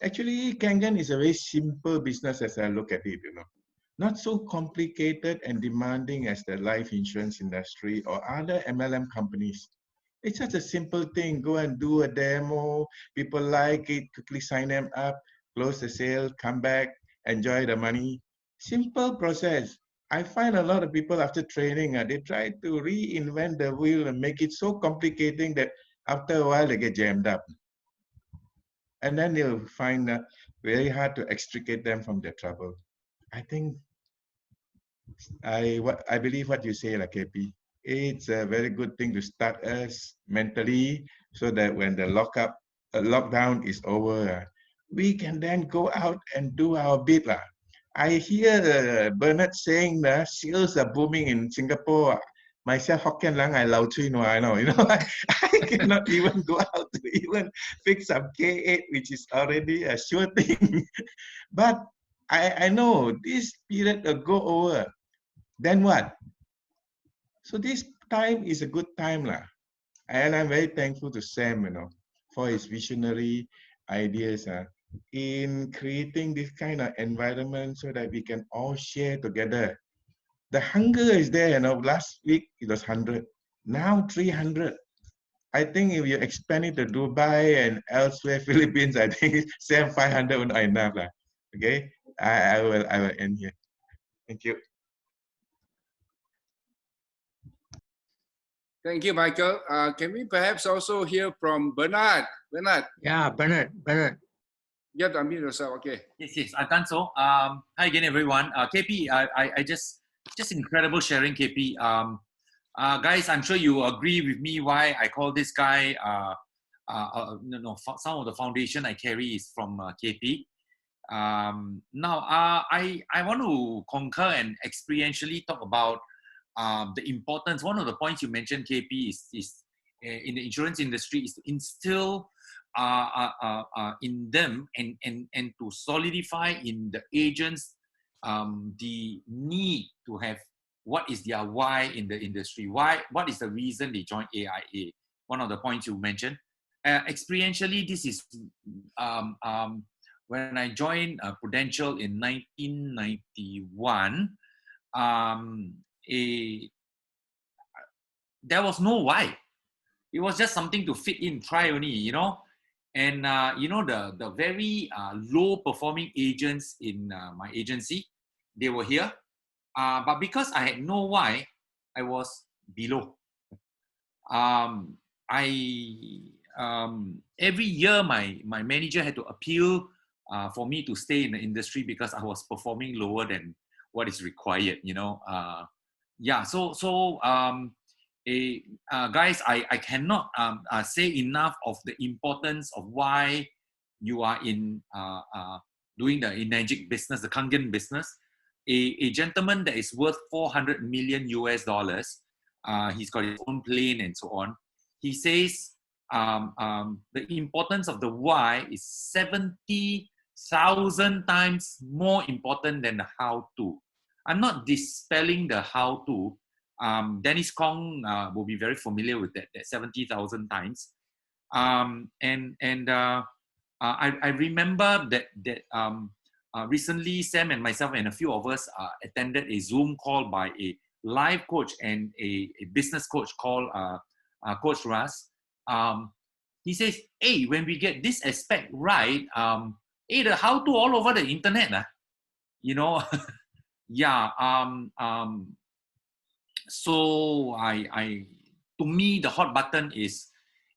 Actually, Kangen is a very simple business as I look at it, Not so complicated and demanding as the life insurance industry or other MLM companies. It's just a simple thing. Go and do a demo. People like it, quickly sign them up, close the sale, come back, enjoy the money. Simple process. I find a lot of people after training, they try to reinvent the wheel and make it so complicating that after a while they get jammed up. And then they'll find very hard to extricate them from their trouble. I think I believe what you say, KP. It's a very good thing to start us mentally so that when the lockdown is over, we can then go out and do our bit. I hear Bernard saying that sales are booming in Singapore. Myself, Hokkien lang, I lao chui no, I know. I cannot even go out to even fix up K8, which is already a sure thing. But I know this period will go over. Then what? So this time is a good time. And I'm very thankful to Sam, for his visionary ideas in creating this kind of environment so that we can all share together. The hunger is there, last week it was 100, now 300. I think if you expand it to Dubai and elsewhere, Philippines, I think 500 is not enough. Okay, I will end here. Thank you. Thank you, Michael. Can we perhaps also hear from Bernard? Bernard. Yeah, Bernard. You have to unmute yourself. Okay. Yes, I've done so. Hi again, everyone. KP, I just incredible sharing, KP. Guys, I'm sure you agree with me why I call this guy. Some of the foundation I carry is from KP. Now, I want to concur and experientially talk about the importance. One of the points you mentioned, KP, is in the insurance industry is to instill in them and to solidify in the agents the need to have what is their why in the industry. What is the reason they join AIA? one of the points you mentioned. Experientially, this is when I joined Prudential in 1991. There was no why. It was just something to fit in, try only, you know. And you know, the very low performing agents in my agency, they were here. But because I had no why, I was below. Every year my manager had to appeal for me to stay in the industry because I was performing lower than what is required, you know. Guys, I cannot say enough of the importance of why you are in doing the Energic business, the Kangen business. A gentleman that is worth $400 million US, he's got his own plane and so on. He says the importance of the why is 70,000 times more important than the how to. I'm not dispelling the how to. Dennis Kong will be very familiar with that 70,000 times. I remember that recently Sam and myself and a few of us attended a Zoom call by a life coach and a business coach called Coach Ras. He says, hey, when we get this aspect right, hey, the how to all over the internet, you know. Yeah. So to me, the hot button is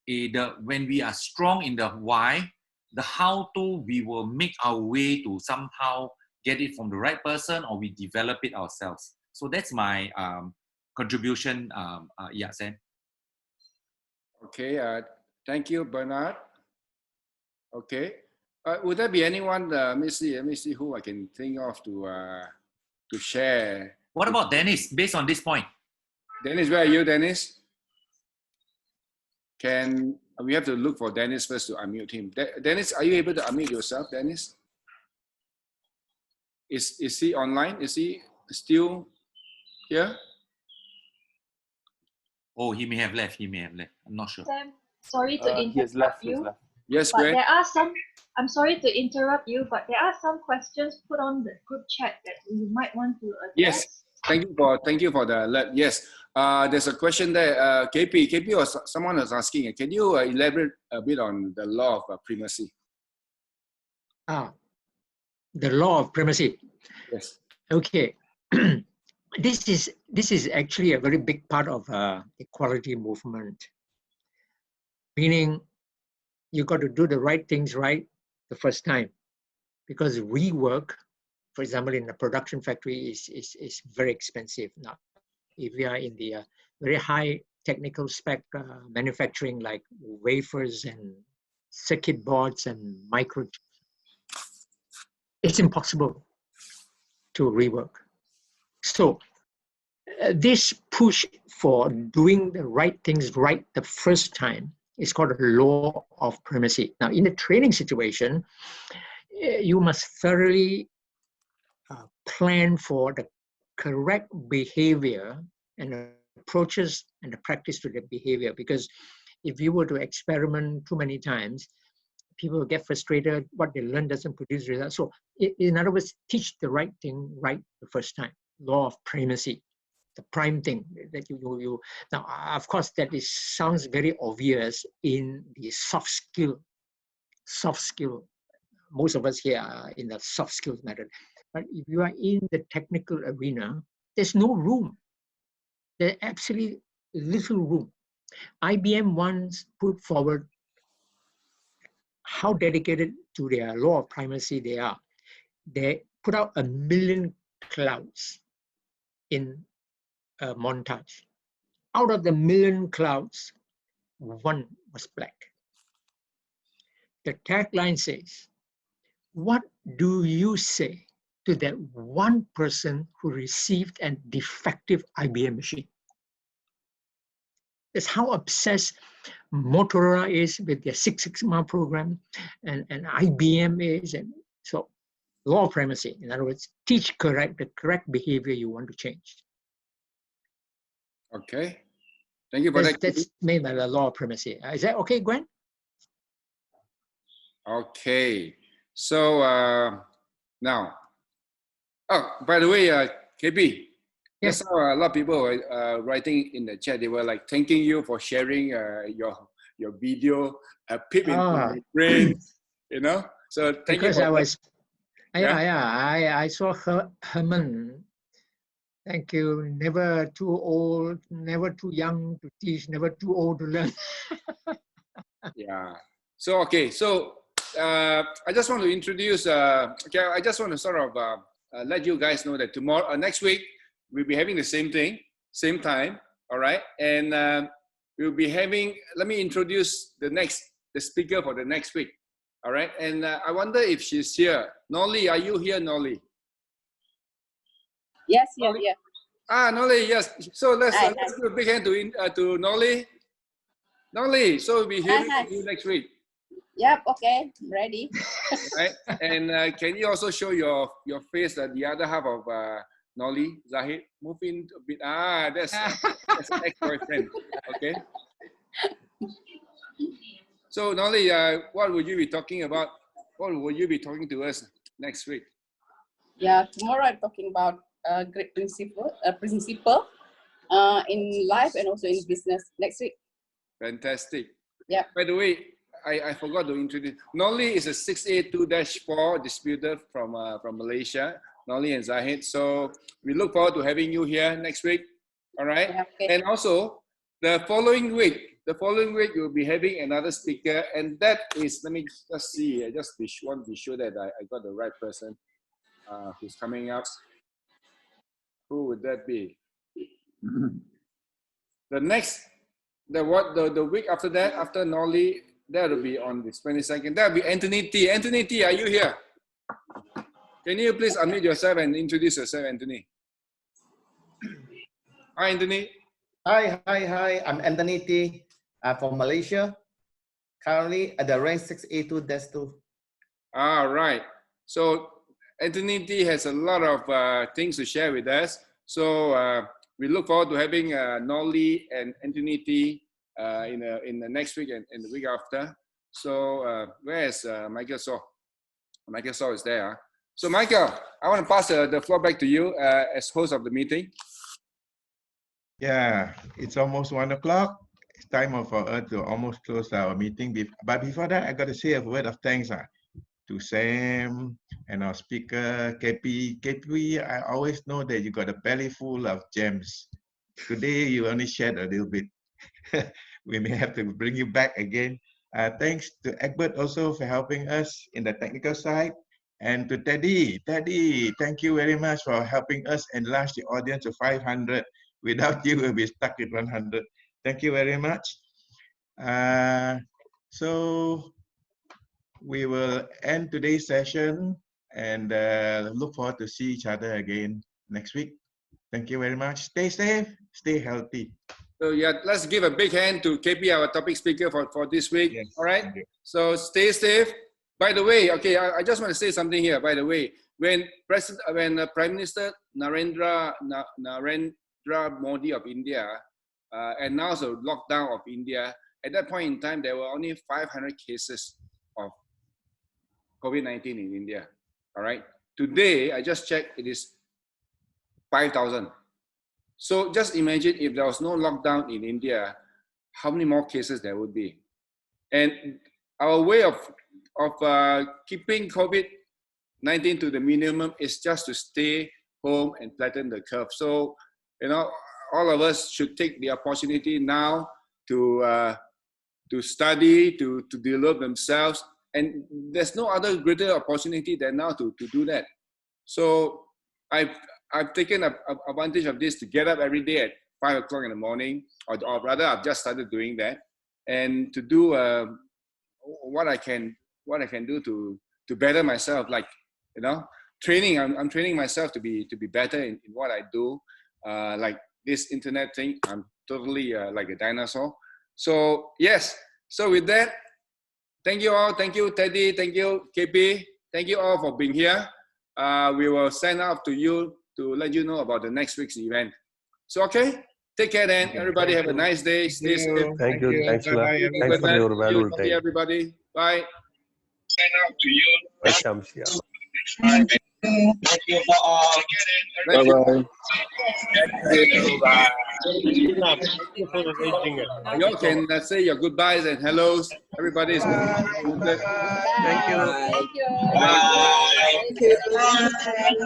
when we are strong in the why, the how to, we will make our way to somehow get it from the right person, or we develop it ourselves. So that's my contribution. Yeah, Sam. Okay. Thank you, Bernard. Okay. Would there be anyone? Let me see who I can think of to share. What about Dennis? Based on this point, Dennis, where are you, Dennis? We have to look for Dennis first to unmute him. Dennis, are you able to unmute yourself, Dennis? Is he online? Is he still here? Oh, he may have left. I'm not sure. Sam, sorry to interrupt you. Yes, but Greg. there are some. I'm sorry to interrupt you, but there are some questions put on the group chat that you might want to address. Yes. Thank you for the alert. Yes. There's a question there. KP or someone was asking. Can you elaborate a bit on the law of primacy? The law of primacy. Yes. Okay. This is actually a very big part of equality movement. Meaning, you got to do the right things right the first time, because rework, for example, in a production factory is very expensive. Now, if we are in the very high technical spec manufacturing like wafers and circuit boards and micro, it's impossible to rework. So this push for doing the right things right the first time is called a law of primacy. Now, in a training situation, you must thoroughly plan for the correct behavior and approaches and the practice to that behavior. Because if you were to experiment too many times, people will get frustrated, what they learn doesn't produce results. So in other words, teach the right thing right the first time. Law of primacy, the prime thing that you now, of course, that sounds very obvious in the soft skill. Most of us here are in the soft skills method. But if you are in the technical arena, there's no room. There's absolutely little room. IBM once put forward how dedicated to their law of primacy they are. They put out 1 million clouds in a montage. Out of the 1 million clouds, one was black. The tagline says, what do you say to that one person who received a defective IBM machine? That's how obsessed Motorola is with their Six Sigma program, and IBM is. And so, law of primacy, in other words, teach the correct behavior you want to change. Okay. Thank you for that. That's made by the law of primacy. Is that okay, Gwen? Okay. So now, oh, by the way, KP, yes. Just saw a lot of people were writing in the chat. They were like thanking you for sharing your video, a peep into my brain, you know. So thank because you for I was, that. I saw Herman. Thank you. Never too old, never too young to teach, never too old to learn. Yeah. So okay. So I just want to introduce. Okay, I just want to sort of let you guys know that tomorrow, next week, we'll be having the same thing, same time. All right, and we'll be having. Let me introduce the speaker for the next week. All right, and I wonder if she's here. Nolly, are you here, Nolly? Yes, yes, yes. Ah, Nolly, yes. So let's Hi, give a big hand to Nolly. Nolly, so we'll be hearing from you next week. Yep, okay, ready. Right, and can you also show your face, the other half of Nolly, Zahid? Move in a bit. Ah, that's an ex-boyfriend. Okay. So Nolly, what would you be talking about? What will you be talking to us next week? Yeah, tomorrow I'm talking about great principle in life and also in business next week. Fantastic. Yeah. By the way, I forgot to introduce. Nolly is a 682-4 distributor from Malaysia. Nolly and Zahid. So we look forward to having you here next week. All right. Yeah, okay. And also the following week we'll be having another speaker, and that is, let me just see. I just want to be sure that I got the right person who's coming up. Who would that be? The week after that, after Nolly, that will be on the 22nd. That will be Anthony T. Anthony T, are you here? Can you please unmute yourself and introduce yourself, Anthony? Hi, Anthony. Hi. I'm Anthony T. From Malaysia. Currently at the rank 682-2. All right. So Anthony T has a lot of things to share with us. So we look forward to having Nolly and Anthony T in the next week and the week after. So where is Michael Saw? Michael Saw is there. So Michael, I want to pass the floor back to you as host of the meeting. Yeah, it's almost 1 o'clock. It's time for us to almost close our meeting. But before that, I got to say a word of thanks to Sam and our speaker, KP. KP, I always know that you got a belly full of gems. Today, you only shared a little bit. We may have to bring you back again. Thanks to Egbert also for helping us in the technical side. And to Teddy. Teddy, thank you very much for helping us enlarge the audience to 500. Without you, we'll be stuck at 100. Thank you very much. So we will end today's session and look forward to see each other again next week. Thank you very much. Stay safe, stay healthy. So yeah, let's give a big hand to KP, our topic speaker for this week. Yes. All right. So stay safe. By the way, okay, I just want to say something here. By the way, when Prime Minister Narendra Modi of India announced a lockdown of India, at that point in time, there were only 500 cases of COVID-19 in India. All right. Today, I just checked, it is 5,000. So just imagine if there was no lockdown in India, how many more cases there would be. And our way of keeping COVID-19 to the minimum is just to stay home and flatten the curve. So, you know, all of us should take the opportunity now to study, to develop themselves. And there's no other greater opportunity than now to do that. So I've taken advantage of this to get up every day at 5 o'clock in the morning, or rather I've just started doing that, and to do what I can do to better myself, like, you know, training. I'm training myself to be better in what I do. Like this internet thing, I'm totally like a dinosaur. So yes, so with that, thank you all. Thank you, Teddy. Thank you, KP. Thank you all for being here. We will send out to you to let you know about the next week's event. So okay, Take care then. Everybody have a nice day. Stay safe. Thank you. Thanks a lot. Bye-bye, Thanks for Good your night. valuable See time. everybody. Bye. Bye, Shamsia. Bye. Thank you for all. Thank you. Thank you for arranging it. You all can say your goodbyes and hellos. Everybody is muted. Thank you. Thank you.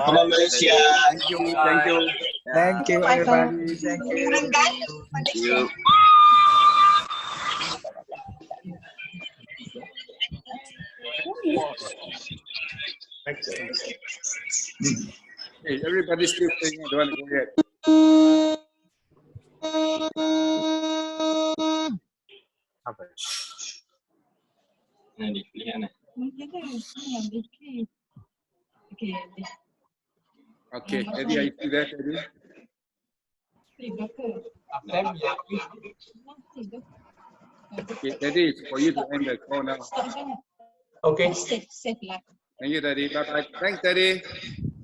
Come on, Malaysia. Thank you. Thank you. Thank you, everybody. Thank you. Thank you. Hey, everybody's still saying I don't want to go yet. Okay, Eddie, are you still there, Eddie? Okay, Eddie, it's for you to end the call now. Okay. Thank you, Daddy. Bye-bye. Thanks, Daddy.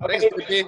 Thanks, Daddy.